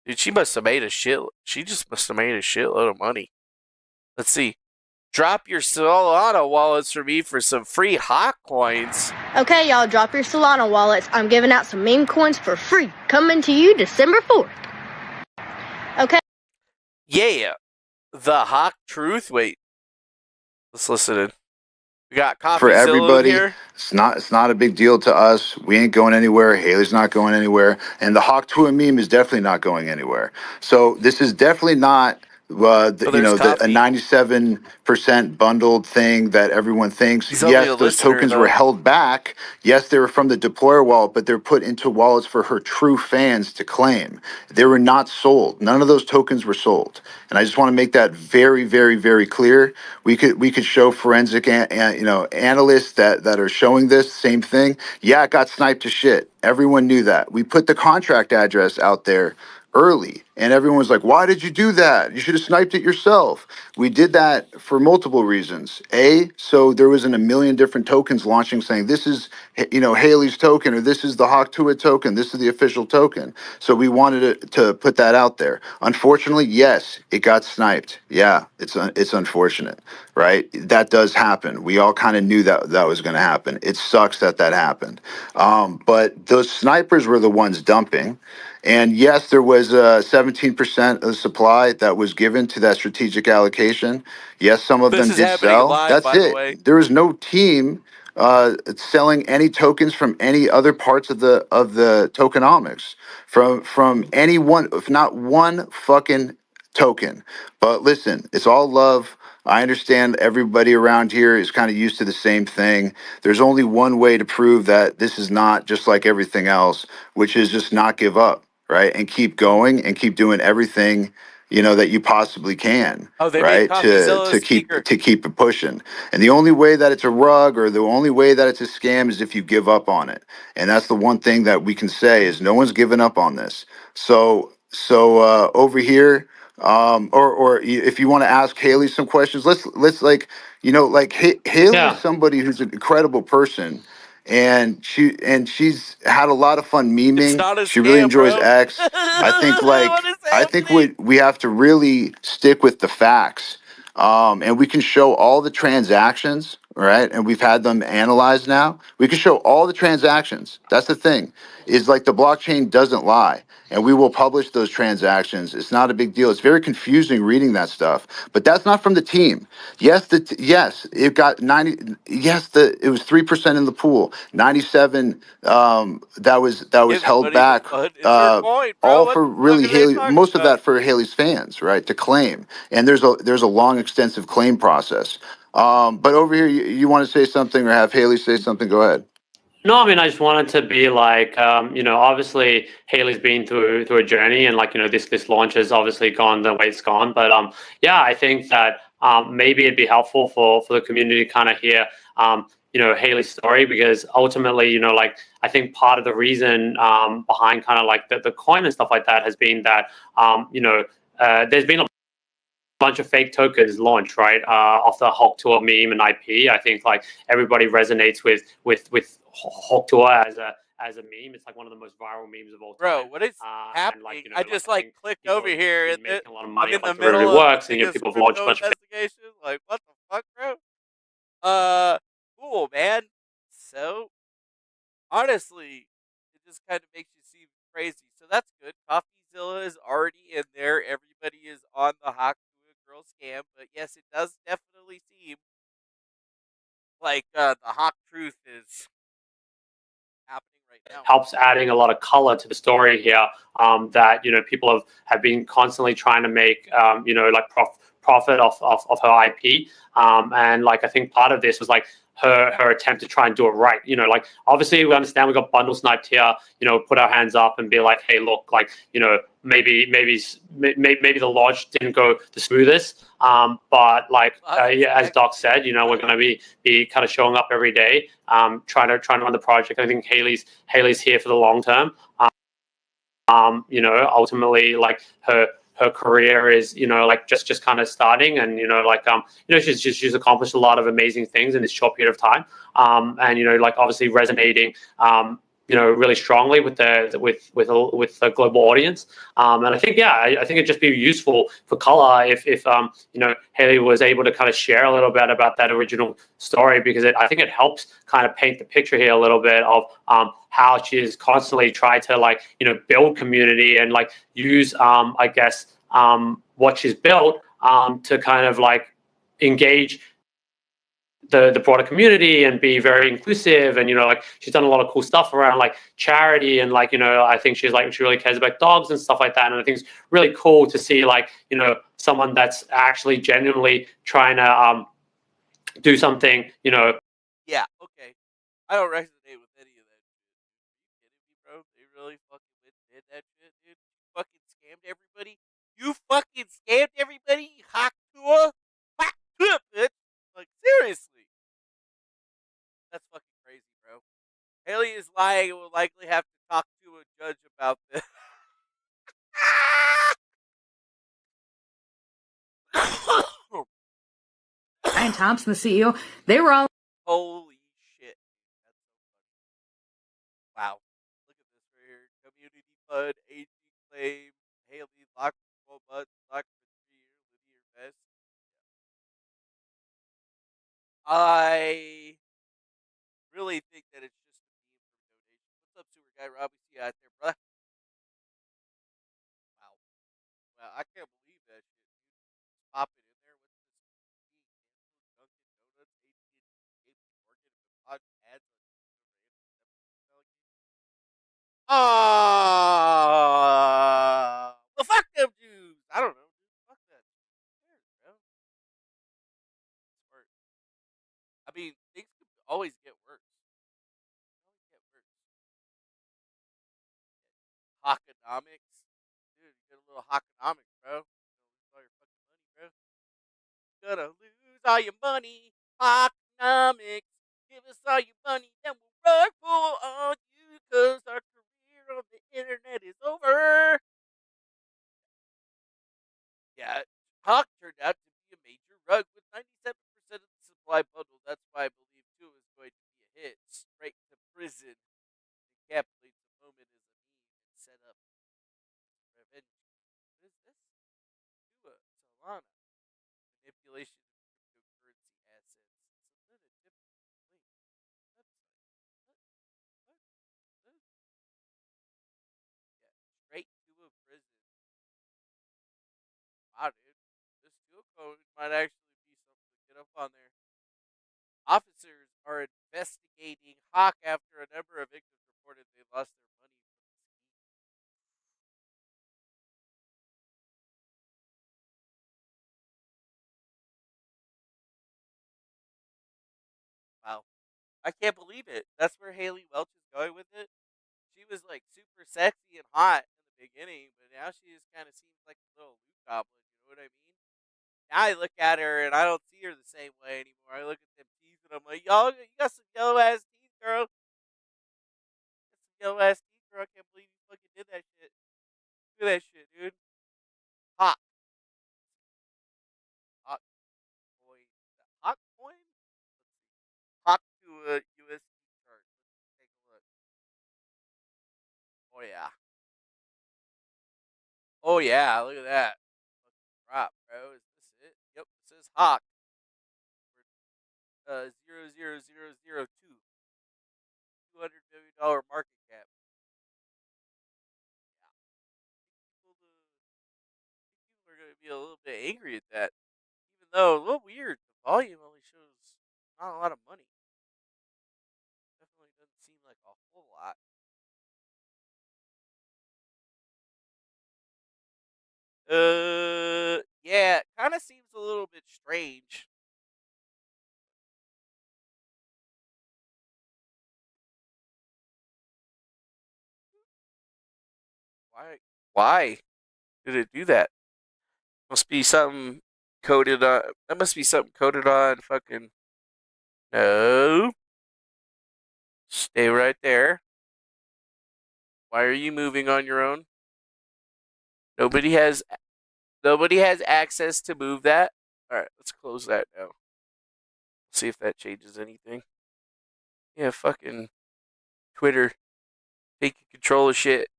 B: Dude, she must have made a shit. She just must have made a shitload of money. Let's see. Drop your Solana wallets for me for some free Hawk coins.
L: Okay, y'all, drop your Solana wallets. I'm giving out some meme coins for free. Coming to you December 4th. Okay.
B: Yeah. The Hawk Truth. Wait. Let's listen in. We got Coffee
M: for everybody.
B: Here.
M: It's not a big deal to us. We ain't going anywhere. Haley's not going anywhere. And the Hawk Tua meme is definitely not going anywhere. So this is definitely not a 97% bundled thing that everyone thinks. Yes, those tokens were held back. Yes, they were from the deployer wallet, but they're put into wallets for her true fans to claim. They were not sold. None of those tokens were sold. And I just want to make that very, very, very clear. We could show forensic analysts that are showing this same thing. Yeah, it got sniped to shit. Everyone knew that. We put the contract address out there early, and everyone was like, why did you do that? You should have sniped it yourself. We did that for multiple reasons. So there wasn't a million different tokens launching saying this is Haley's token, or this is the Hawk Tua token, this is the official token. So we wanted to put that out there. Unfortunately, yes, it got sniped. Yeah, it's unfortunate, right? That does happen. We all kind of knew that was going to happen. It sucks that happened. But those snipers were the ones dumping. And yes, there was 17% of the supply that was given to that strategic allocation. Yes, some of them did sell. That's it. There was no team selling any tokens from any other parts of the tokenomics from anyone, if not one fucking token. But listen, it's all love. I understand everybody around here is kind of used to the same thing. There's only one way to prove that this is not just like everything else, which is just not give up, right? And keep going and keep doing everything, that you possibly can, right? To keep it pushing. And the only way that it's a rug, or the only way that it's a scam, is if you give up on it. And that's the one thing that we can say is no one's given up on this. So over here, or if you want to ask Haley some questions, let's Haley is somebody who's an incredible person, and she's had a lot of fun memeing. She really enjoys X. I think we have to really stick with the facts. And we can show all the transactions, right? And we've had them analyzed now. We can show all the transactions. That's the thing, is like the blockchain doesn't lie. And we will publish those transactions. It's not a big deal. It's very confusing reading that stuff, but that's not from the team. Yes, yes, it got 90. Yes, it was 3% in the pool. 97 that was held back. All for really Haley. Most of that for Haley's fans, right? To claim, and there's a long, extensive claim process. But over here, you want to say something or have Haley say something? Go ahead.
N: No, I mean, I just wanted to be like, obviously Haley's been through a journey, and like, this launch has obviously gone the way it's gone. But yeah, I think that maybe it'd be helpful for the community to kind of hear, Haley's story, because ultimately, like, I think part of the reason behind kind of like the coin and stuff like that has been that, there's been a bunch of fake tokens launched, right, off the Hulk Tour meme and IP. I think like everybody resonates with Hulk Tour as a meme. It's like one of the most viral memes of all time.
B: Bro, what is happening? Like, I just clicked over here and
N: making a lot of money.
B: I'm in the
N: like,
B: middle
N: really
B: of
N: works, and people have launched a bunch of
B: investigation. Like, what the fuck, bro? Cool, man. So, honestly, it just kind of makes you seem crazy. So that's good. CoffeeZilla is already in there. Everybody is on the Hawk Girl scam, but yes, it does definitely seem like the Hawk truth is happening right now.
N: Helps adding a lot of color to the story here, that people have been constantly trying to make like profit off her IP, and like I think part of this was like her attempt to try and do it right. Like obviously we understand we got bundle sniped here. Put our hands up and be like, hey, look, like maybe the launch didn't go the smoothest, but like as Doc said, we're going to be kind of showing up every day, trying to run the project. I think Haley's here for the long term. Ultimately, like her career is, like just kind of starting, and she's accomplished a lot of amazing things in this short period of time, and like obviously resonating really strongly with the global audience, and I think it'd just be useful for color if Haley was able to kind of share a little bit about that original story, because I think it helps kind of paint the picture here a little bit of how she's constantly tried to build community and like use I guess what she's built to kind of like engage the broader community and be very inclusive, and like she's done a lot of cool stuff around like charity, and like I think she really cares about dogs and stuff like that, and I think it's really cool to see like someone that's actually genuinely trying to do something.
B: Yeah, okay. I don't resonate with any of that shit. Are you kidding me, bro? They really fucking did that shit, dude. You fucking scammed everybody. You fucking scammed everybody. Hawk Tour. Bitch. Like, seriously. That's fucking crazy, bro. Haley is lying and will likely have to talk to a judge about this.
E: Brian Thompson, the CEO, they were all...
B: Holy shit. That's so funny. Wow. Look at this right here. Community FUD, AG claim, Haley locked for 12 months, locked for 3 years, linear vest. I really think that it's just a meme from donation. What's up, super guy Rob? We see you out there, brother. Wow. Wow, I can't believe that shit, dude. Just pop it in there. What's this? Canceled Dunkin' Donuts, AT&T, Morgan, and pod ads on well, fuck them Jews. I don't know, dude. Fuck that. Who cares, bro? Smart. I mean, things could always get worse. Always get worse. Hawkonomics. Dude, you get a little Hawkonomics, bro. You're gonna lose all your fucking money, bro. You're gonna lose all your money. Hawkonomics. Give us all your money, then we'll rug pull on you, cause our career on the internet is over. Yeah, Hawk turned out to be a major rug with 97% of the supply bundle. That's why I believe 2 is going to be a hit. Straight to prison. Encapsulates the moment as a meme and set up revenge. What is this? Tua, Solana. Manipulation of cryptocurrency assets. It's a little phone might actually be something to get up on there. Officers are investigating Hawk after a number of victims reported they lost their money. Wow. I can't believe it. That's where Haley Welch is going with it. She was like super sexy and hot in the beginning, but now she just kind of seems like a little Luke goblin. You know what I mean? Now I look at her and I don't see her the same way anymore. I look at them teeth and I'm like, y'all, you got some yellow ass teeth, girl. You got some yellow ass teeth, girl. I can't believe you fucking did that shit. Do that shit, dude. Hot. Hot coin. Hot coin? Hot to a USD card. Let's take a look. Oh yeah. Oh yeah, look at that. Fucking drop, bro. Is this it? Yep, it says Hawk. 00002. $200 million market cap. Yeah. People are gonna be a little bit angry at that. Even though a little weird, the volume only shows not a lot of money. Definitely doesn't seem like a whole lot. Yeah, it kind of seems a little bit strange. Why did it do that? Must be something coded on. That must be something coded on fucking. No. Stay right there. Why are you moving on your own? Nobody has access to move that. All right, let's close that now. See if that changes anything. Yeah, fucking Twitter taking control of shit.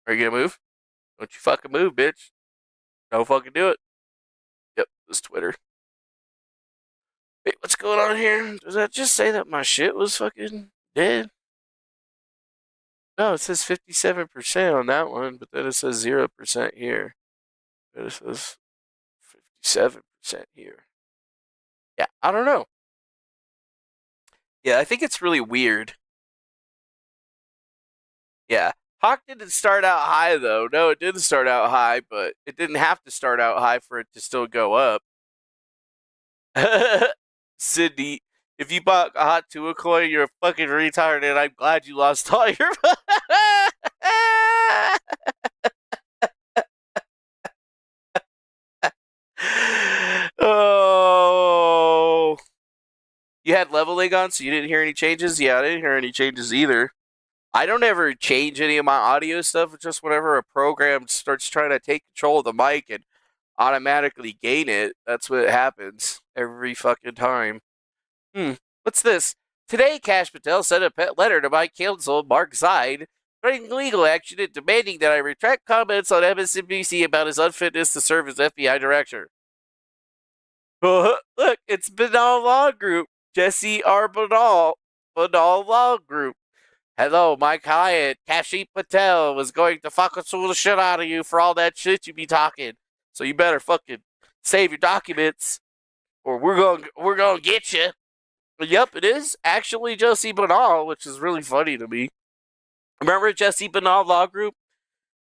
B: Are you gonna move? Don't you fucking move, bitch. Don't fucking do it. Yep, it's Twitter. Wait, what's going on here? Does that just say that my shit was fucking dead? No, it says 57% on that one, but then it says 0% here. But it says 57% here. Yeah, I don't know. Yeah, I think it's really weird. Yeah. Hawk didn't start out high, though. No, it didn't start out high, but it didn't have to start out high for it to still go up. Sydney, if you bought a hot Tua coin, you're a fucking retard, and I'm glad you lost all your Oh. You had leveling on, so you didn't hear any changes? Yeah, I didn't hear any changes either. I don't ever change any of my audio stuff. It's just whenever a program starts trying to take control of the mic and automatically gain it, that's what happens every fucking time. What's this? Today, Kash Patel sent a pet letter to my counsel, Mark Zide, threatening legal action and demanding that I retract comments on MSNBC about his unfitness to serve as FBI director. Look, it's Banal Law Group. Jesse R. Banal Law Group. Hello, my client, Kashi Patel, was going to fucking sue the shit out of you for all that shit you be talking. So you better fucking save your documents, or we're gonna get you. Yep, it is actually Jesse Banal, which is really funny to me. Remember Jesse Banal Law Group?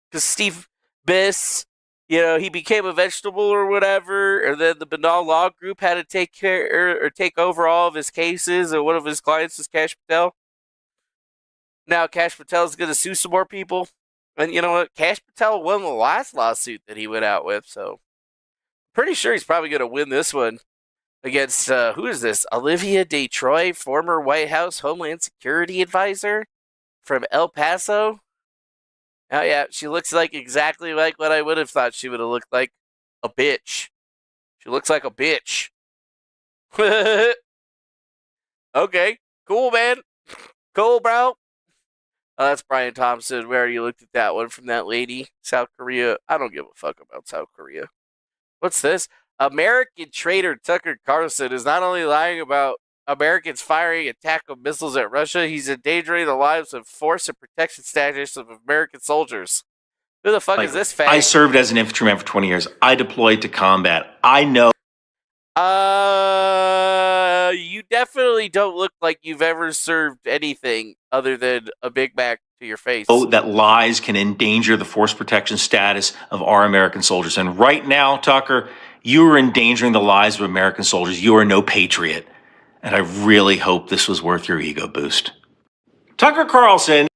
B: Because Steve Biss, he became a vegetable or whatever, and then the Banal Law Group had to take care or take over all of his cases, and one of his clients was Kash Patel. Now Kash Patel is going to sue some more people. And you know what? Kash Patel won the last lawsuit that he went out with, so pretty sure he's probably going to win this one against, who is this? Olivia Detroit, former White House Homeland Security Advisor from El Paso. Oh yeah, she looks like exactly like what I would have thought she would have looked like. A bitch. She looks like a bitch. Okay, cool, man. Cool, bro. Oh, that's Brian Thompson. We already looked at that one from that lady. South Korea. I don't give a fuck about South Korea. What's this? American traitor Tucker Carlson is not only lying about Americans firing attack of missiles at Russia, he's endangering the lives of force and protection status of American soldiers. Who the fuck is this fag?
O: I served as an infantryman for 20 years. I deployed to combat. I know.
B: You definitely don't look like you've ever served anything other than a Big Mac to your face.
O: That lies can endanger the force protection status of our American soldiers. And right now, Tucker, you are endangering the lives of American soldiers. You are no patriot. And I really hope this was worth your ego boost. Tucker Carlson.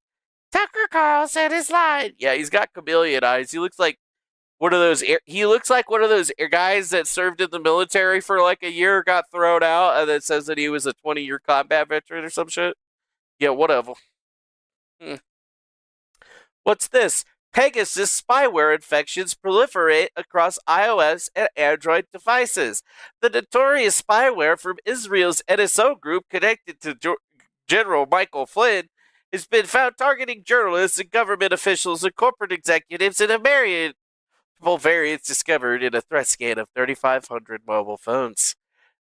B: Tucker Carlson is lying. Yeah, he's got chameleon eyes. He looks like one of those. He looks like one of those guys that served in the military for like a year, got thrown out, and then says that he was a 20-year combat veteran or some shit. Yeah, whatever. What's this? Pegasus spyware infections proliferate across iOS and Android devices. The notorious spyware from Israel's NSO group connected to General Michael Flynn has been found targeting journalists and government officials and corporate executives in a myriad variants discovered in a threat scan of 3,500 mobile phones.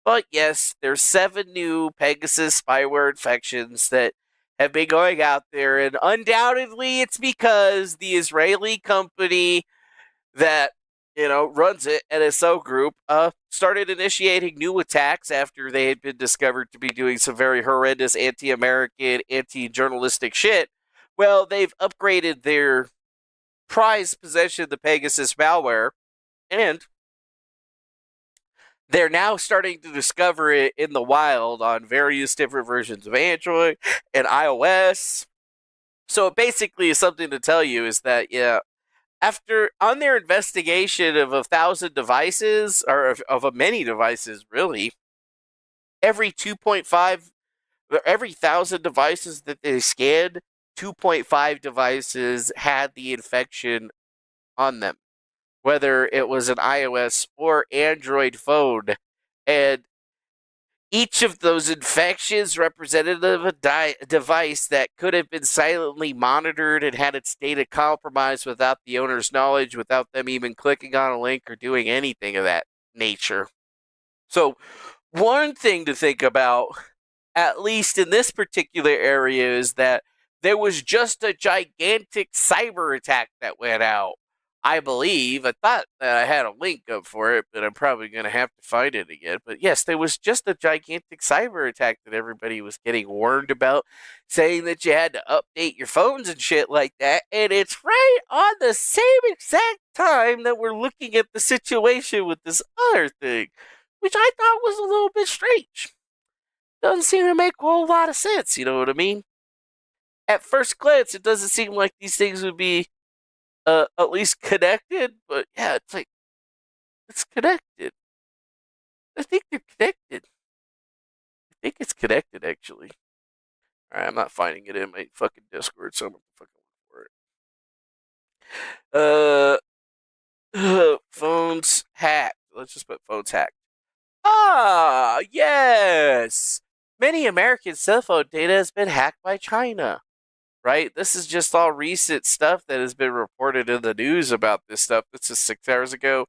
B: But yes, there's 7 new Pegasus spyware infections that have been going out there, and undoubtedly it's because the Israeli company that runs it, NSO Group, started initiating new attacks after they had been discovered to be doing some very horrendous anti-American, anti-journalistic shit. Well, they've upgraded their prized possession of the Pegasus malware, and they're now starting to discover it in the wild on various different versions of Android and iOS. So it basically is something to tell you is that, on their investigation of 1,000 devices, or of many devices, really, every 1,000 devices that they scanned, 2.5 devices had the infection on them, whether it was an iOS or Android phone. And each of those infections represented a device that could have been silently monitored and had its data compromised without the owner's knowledge, without them even clicking on a link or doing anything of that nature. So, one thing to think about, at least in this particular area, is that there was just a gigantic cyber attack that went out. I believe. I thought that I had a link up for it, but I'm probably going to have to find it again. But yes, there was just a gigantic cyber attack that everybody was getting warned about, saying that you had to update your phones and shit like that. And it's right on the same exact time that we're looking at the situation with this other thing, which I thought was a little bit strange. Doesn't seem to make a whole lot of sense, you know what I mean? At first glance, it doesn't seem like these things would be at least connected, but yeah, it's connected. I think they're connected. I think it's connected, actually. Alright, I'm not finding it in my fucking Discord, so I'm gonna fucking look for it. Phones hacked. Let's just put phones hacked. Ah, yes! Many American cell phone data has been hacked by China. Right? This is just all recent stuff that has been reported in the news about this stuff. This is 6 hours ago.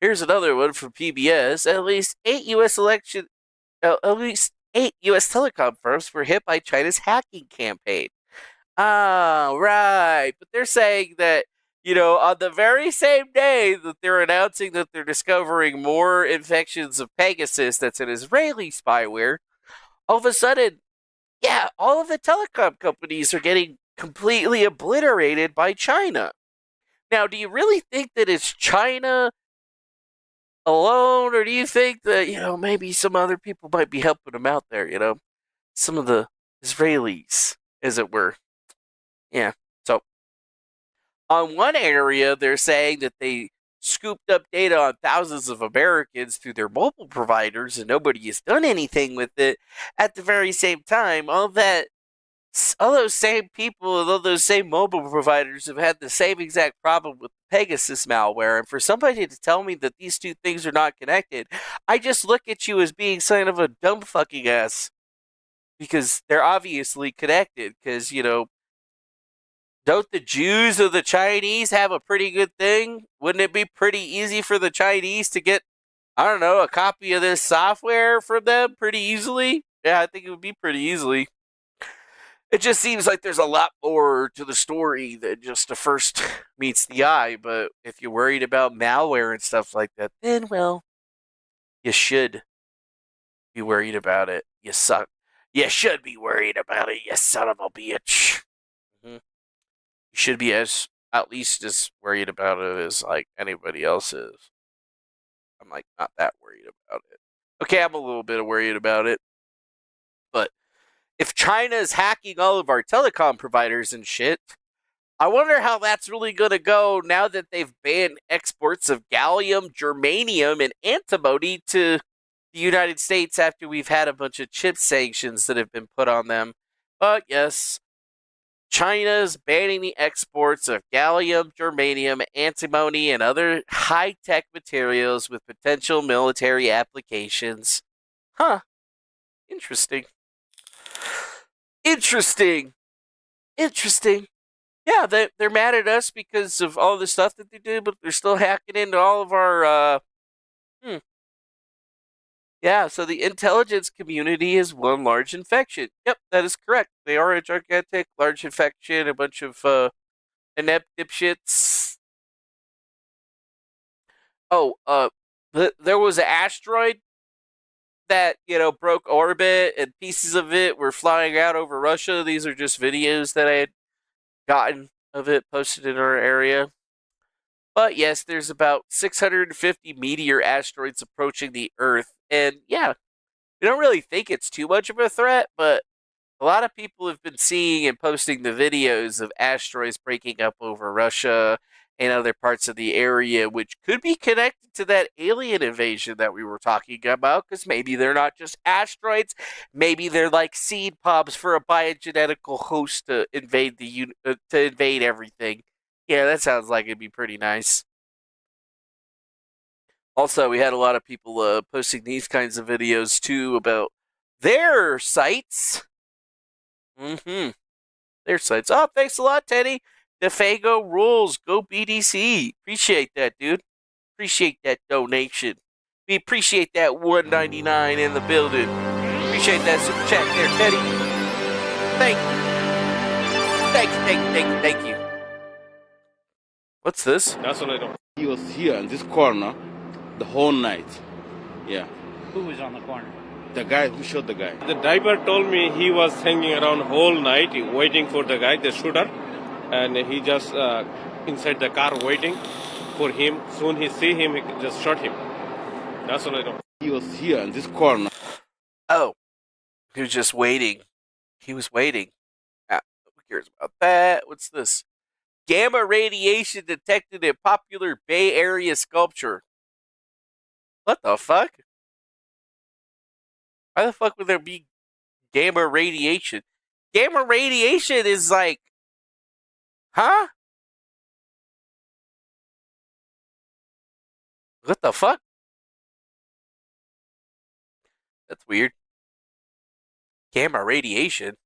B: Here's another one from PBS. At least 8 U.S. telecom firms were hit by China's hacking campaign. Ah, right. But they're saying that, on the very same day that they're announcing that they're discovering more infections of Pegasus, that's an Israeli spyware, all of a sudden, yeah, all of the telecom companies are getting completely obliterated by China. Now, do you really think that it's China alone, or do you think that, maybe some other people might be helping them out there, some of the Israelis, as it were? Yeah, so on one area, they're saying that they scooped up data on thousands of Americans through their mobile providers and nobody has done anything with it. At the very same time, all those same people and all those same mobile providers have had the same exact problem with Pegasus malware. And for somebody to tell me that these two things are not connected, I just look at you as being kind of a dumb fucking ass. Because they're obviously connected. Because, don't the Jews or the Chinese have a pretty good thing? Wouldn't it be pretty easy for the Chinese to get, a copy of this software from them pretty easily? Yeah, I think it would be pretty easily. It just seems like there's a lot more to the story than just the first meets the eye. But if you're worried about malware and stuff like that, then, well, you should be worried about it. You suck. You should be worried about it, you son of a bitch. You should be at least as worried about it as like anybody else is. I'm like not that worried about it. Okay, I'm a little bit worried about it. But if China is hacking all of our telecom providers and shit, I wonder how that's really going to go now that they've banned exports of gallium, germanium, and antimony to the United States after we've had a bunch of chip sanctions that have been put on them. But yes, China's banning the exports of gallium, germanium, antimony, and other high-tech materials with potential military applications. Huh. Interesting. Interesting. Yeah, they're mad at us because of all the stuff that they do, but they're still hacking into all of our, Yeah, so the intelligence community is one large infection. Yep, that is correct. They are a gigantic, large infection, a bunch of, inept dipshits. Oh, there was an asteroid that, broke orbit, and pieces of it were flying out over Russia. These are just videos that I had gotten of it posted in our area. But yes, there's about 650 meteor asteroids approaching the Earth. And yeah, we don't really think it's too much of a threat, but a lot of people have been seeing and posting the videos of asteroids breaking up over Russia and other parts of the area, which could be connected to that alien invasion that we were talking about, because maybe they're not just asteroids, maybe they're like seed pods for a biogenetical host to invade everything. Yeah, that sounds like it'd be pretty nice. Also, we had a lot of people posting these kinds of videos too about their sites. Their sites. Oh, thanks a lot, Teddy. Defango rules. Go BDC. Appreciate that, dude. Appreciate that donation. We appreciate that $1.99 in the building. Appreciate that super chat there, Teddy. Thank you. What's this?
P: That's what I don't. He was here in this corner the whole night. Yeah.
Q: Who was on the corner?
P: The guy who shot the guy. The driver told me he was hanging around whole night waiting for the guy, the shooter. And he just inside the car waiting for him. Soon he see him, he just shot him. That's what I don't. He was here in this corner.
B: Oh. He was just waiting. He was waiting. Ah, who cares about that? What's this? Gamma radiation detected in popular Bay Area sculpture. What the fuck? Why the fuck would there be gamma radiation? Gamma radiation is like... Huh? What the fuck? That's weird. Gamma radiation?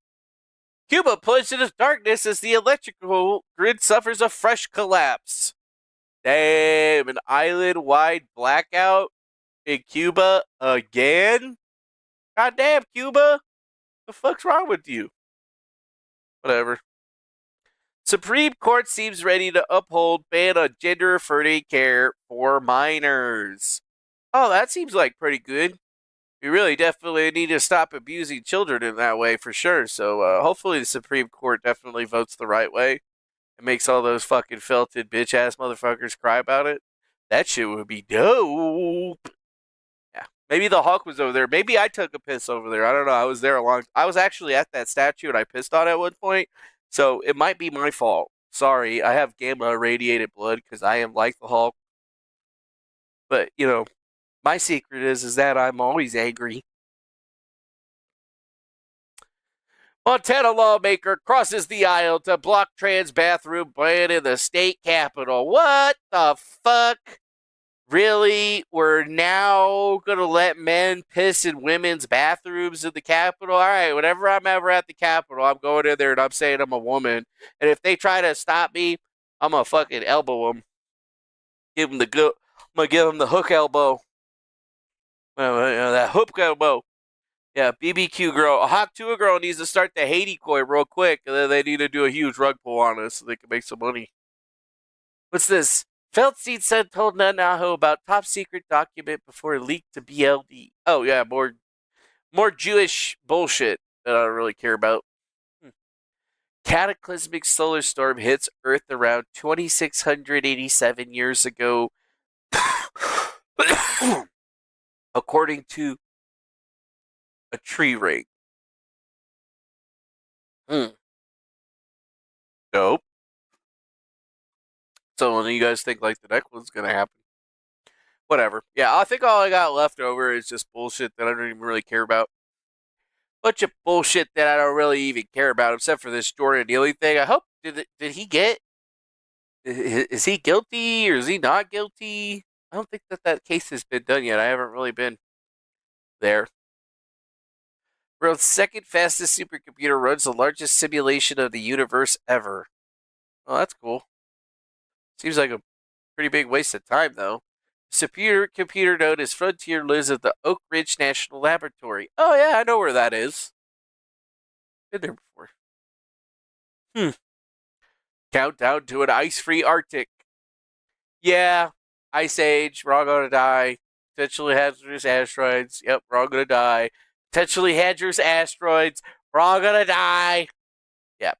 B: Cuba plunged into darkness as the electrical grid suffers a fresh collapse. Damn, an island-wide blackout in Cuba again? Goddamn, Cuba! The fuck's wrong with you? Whatever. Supreme Court seems ready to uphold ban on gender-affirming care for minors. Oh, that seems like pretty good. We really definitely need to stop abusing children in that way for sure. So hopefully the Supreme Court definitely votes the right way and makes all those fucking felted bitch-ass motherfuckers cry about it. That shit would be dope. Yeah. Maybe the Hulk was over there. Maybe I took a piss over there. I don't know. I was actually at that statue and I pissed on it at one point. So it might be my fault. Sorry, I have gamma irradiated blood because I am like the Hulk. But, my secret is that I'm always angry. Montana lawmaker crosses the aisle to block trans bathroom ban in the state capitol. What the fuck? Really? We're now going to let men piss in women's bathrooms in the Capitol? All right, whenever I'm ever at the Capitol, I'm going in there and I'm saying I'm a woman. And if they try to stop me, I'm going to fucking elbow them. I'm going to give them the hook elbow. That hook elbow. Yeah, BBQ girl. A hot Tua girl needs to start the Haiti koi real quick, and then they need to do a huge rug pull on us so they can make some money. What's this? Feldstein said told Netanyahu about top secret document before it leaked to BLD. Oh yeah, more Jewish bullshit that I don't really care about. Cataclysmic solar storm hits Earth around 2,687 years ago, according to a tree ring. Dope. So when you guys think like the next one's gonna happen, whatever. Yeah, I think all I got left over is just bullshit that I don't even really care about. Bunch of bullshit that I don't really even care about, except for this Jordan Neely thing. I hope did he get? Is he guilty or is he not guilty? I don't think that case has been done yet. I haven't really been there. World's second fastest supercomputer runs the largest simulation of the universe ever. Oh, that's cool. Seems like a pretty big waste of time, though. Supercomputer known as Frontier lives at the Oak Ridge National Laboratory. Oh, yeah, I know where that is. Been there before. Countdown to an ice-free Arctic. Yeah, Ice Age, we're all gonna die. Potentially hazardous asteroids. Yep, we're all gonna die. Potentially hazardous asteroids. We're all gonna die. Yep.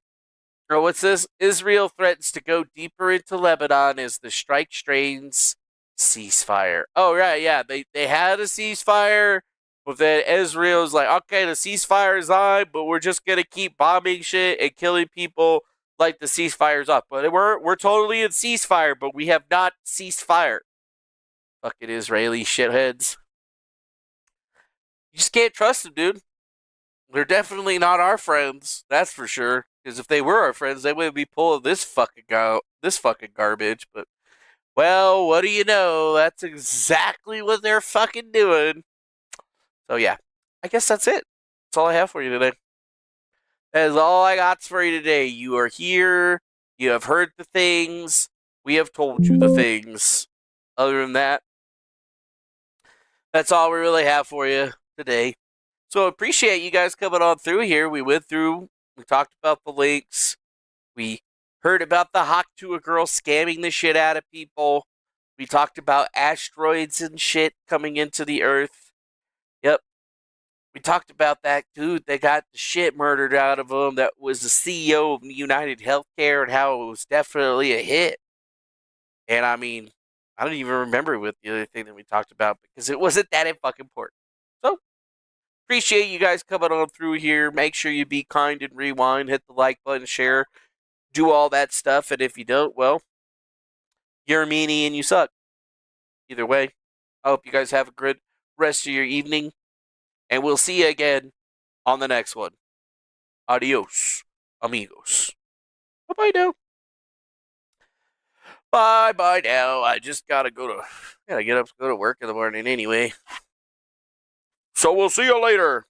B: Oh, what's this? Israel threatens to go deeper into Lebanon as the strike strains ceasefire. Oh, right, yeah. They had a ceasefire, but then Israel's like, okay, the ceasefire is on, but we're just gonna keep bombing shit and killing people like the ceasefire's up. But we're totally in ceasefire, but we have not ceased fire. Fucking Israeli shitheads. You just can't trust them, dude. They're definitely not our friends, that's for sure. Because if they were our friends, they wouldn't be pulling this fucking garbage. But, well, what do you know? That's exactly what they're fucking doing. So, yeah. I guess that's it. That's all I have for you today. That is all I got for you today. You are here. You have heard the things. We have told you the things. Other than that, that's all we really have for you today. So appreciate you guys coming on through here. We went through, we talked about the links. We heard about the Hawk Tua girl scamming the shit out of people. We talked about asteroids and shit coming into the Earth. Yep. We talked about that dude that got the shit murdered out of him that was the CEO of United Healthcare and how it was definitely a hit. And I mean, I don't even remember what the other thing that we talked about because it wasn't that fucking important. So, appreciate you guys coming on through here. Make sure you be kind and rewind. Hit the like button, share, do all that stuff. And if you don't, well, you're a meanie and you suck. Either way, I hope you guys have a good rest of your evening. And we'll see you again on the next one. Adios, amigos. Bye-bye now. Bye now. I just gotta get up, go to work in the morning anyway. So we'll see you later.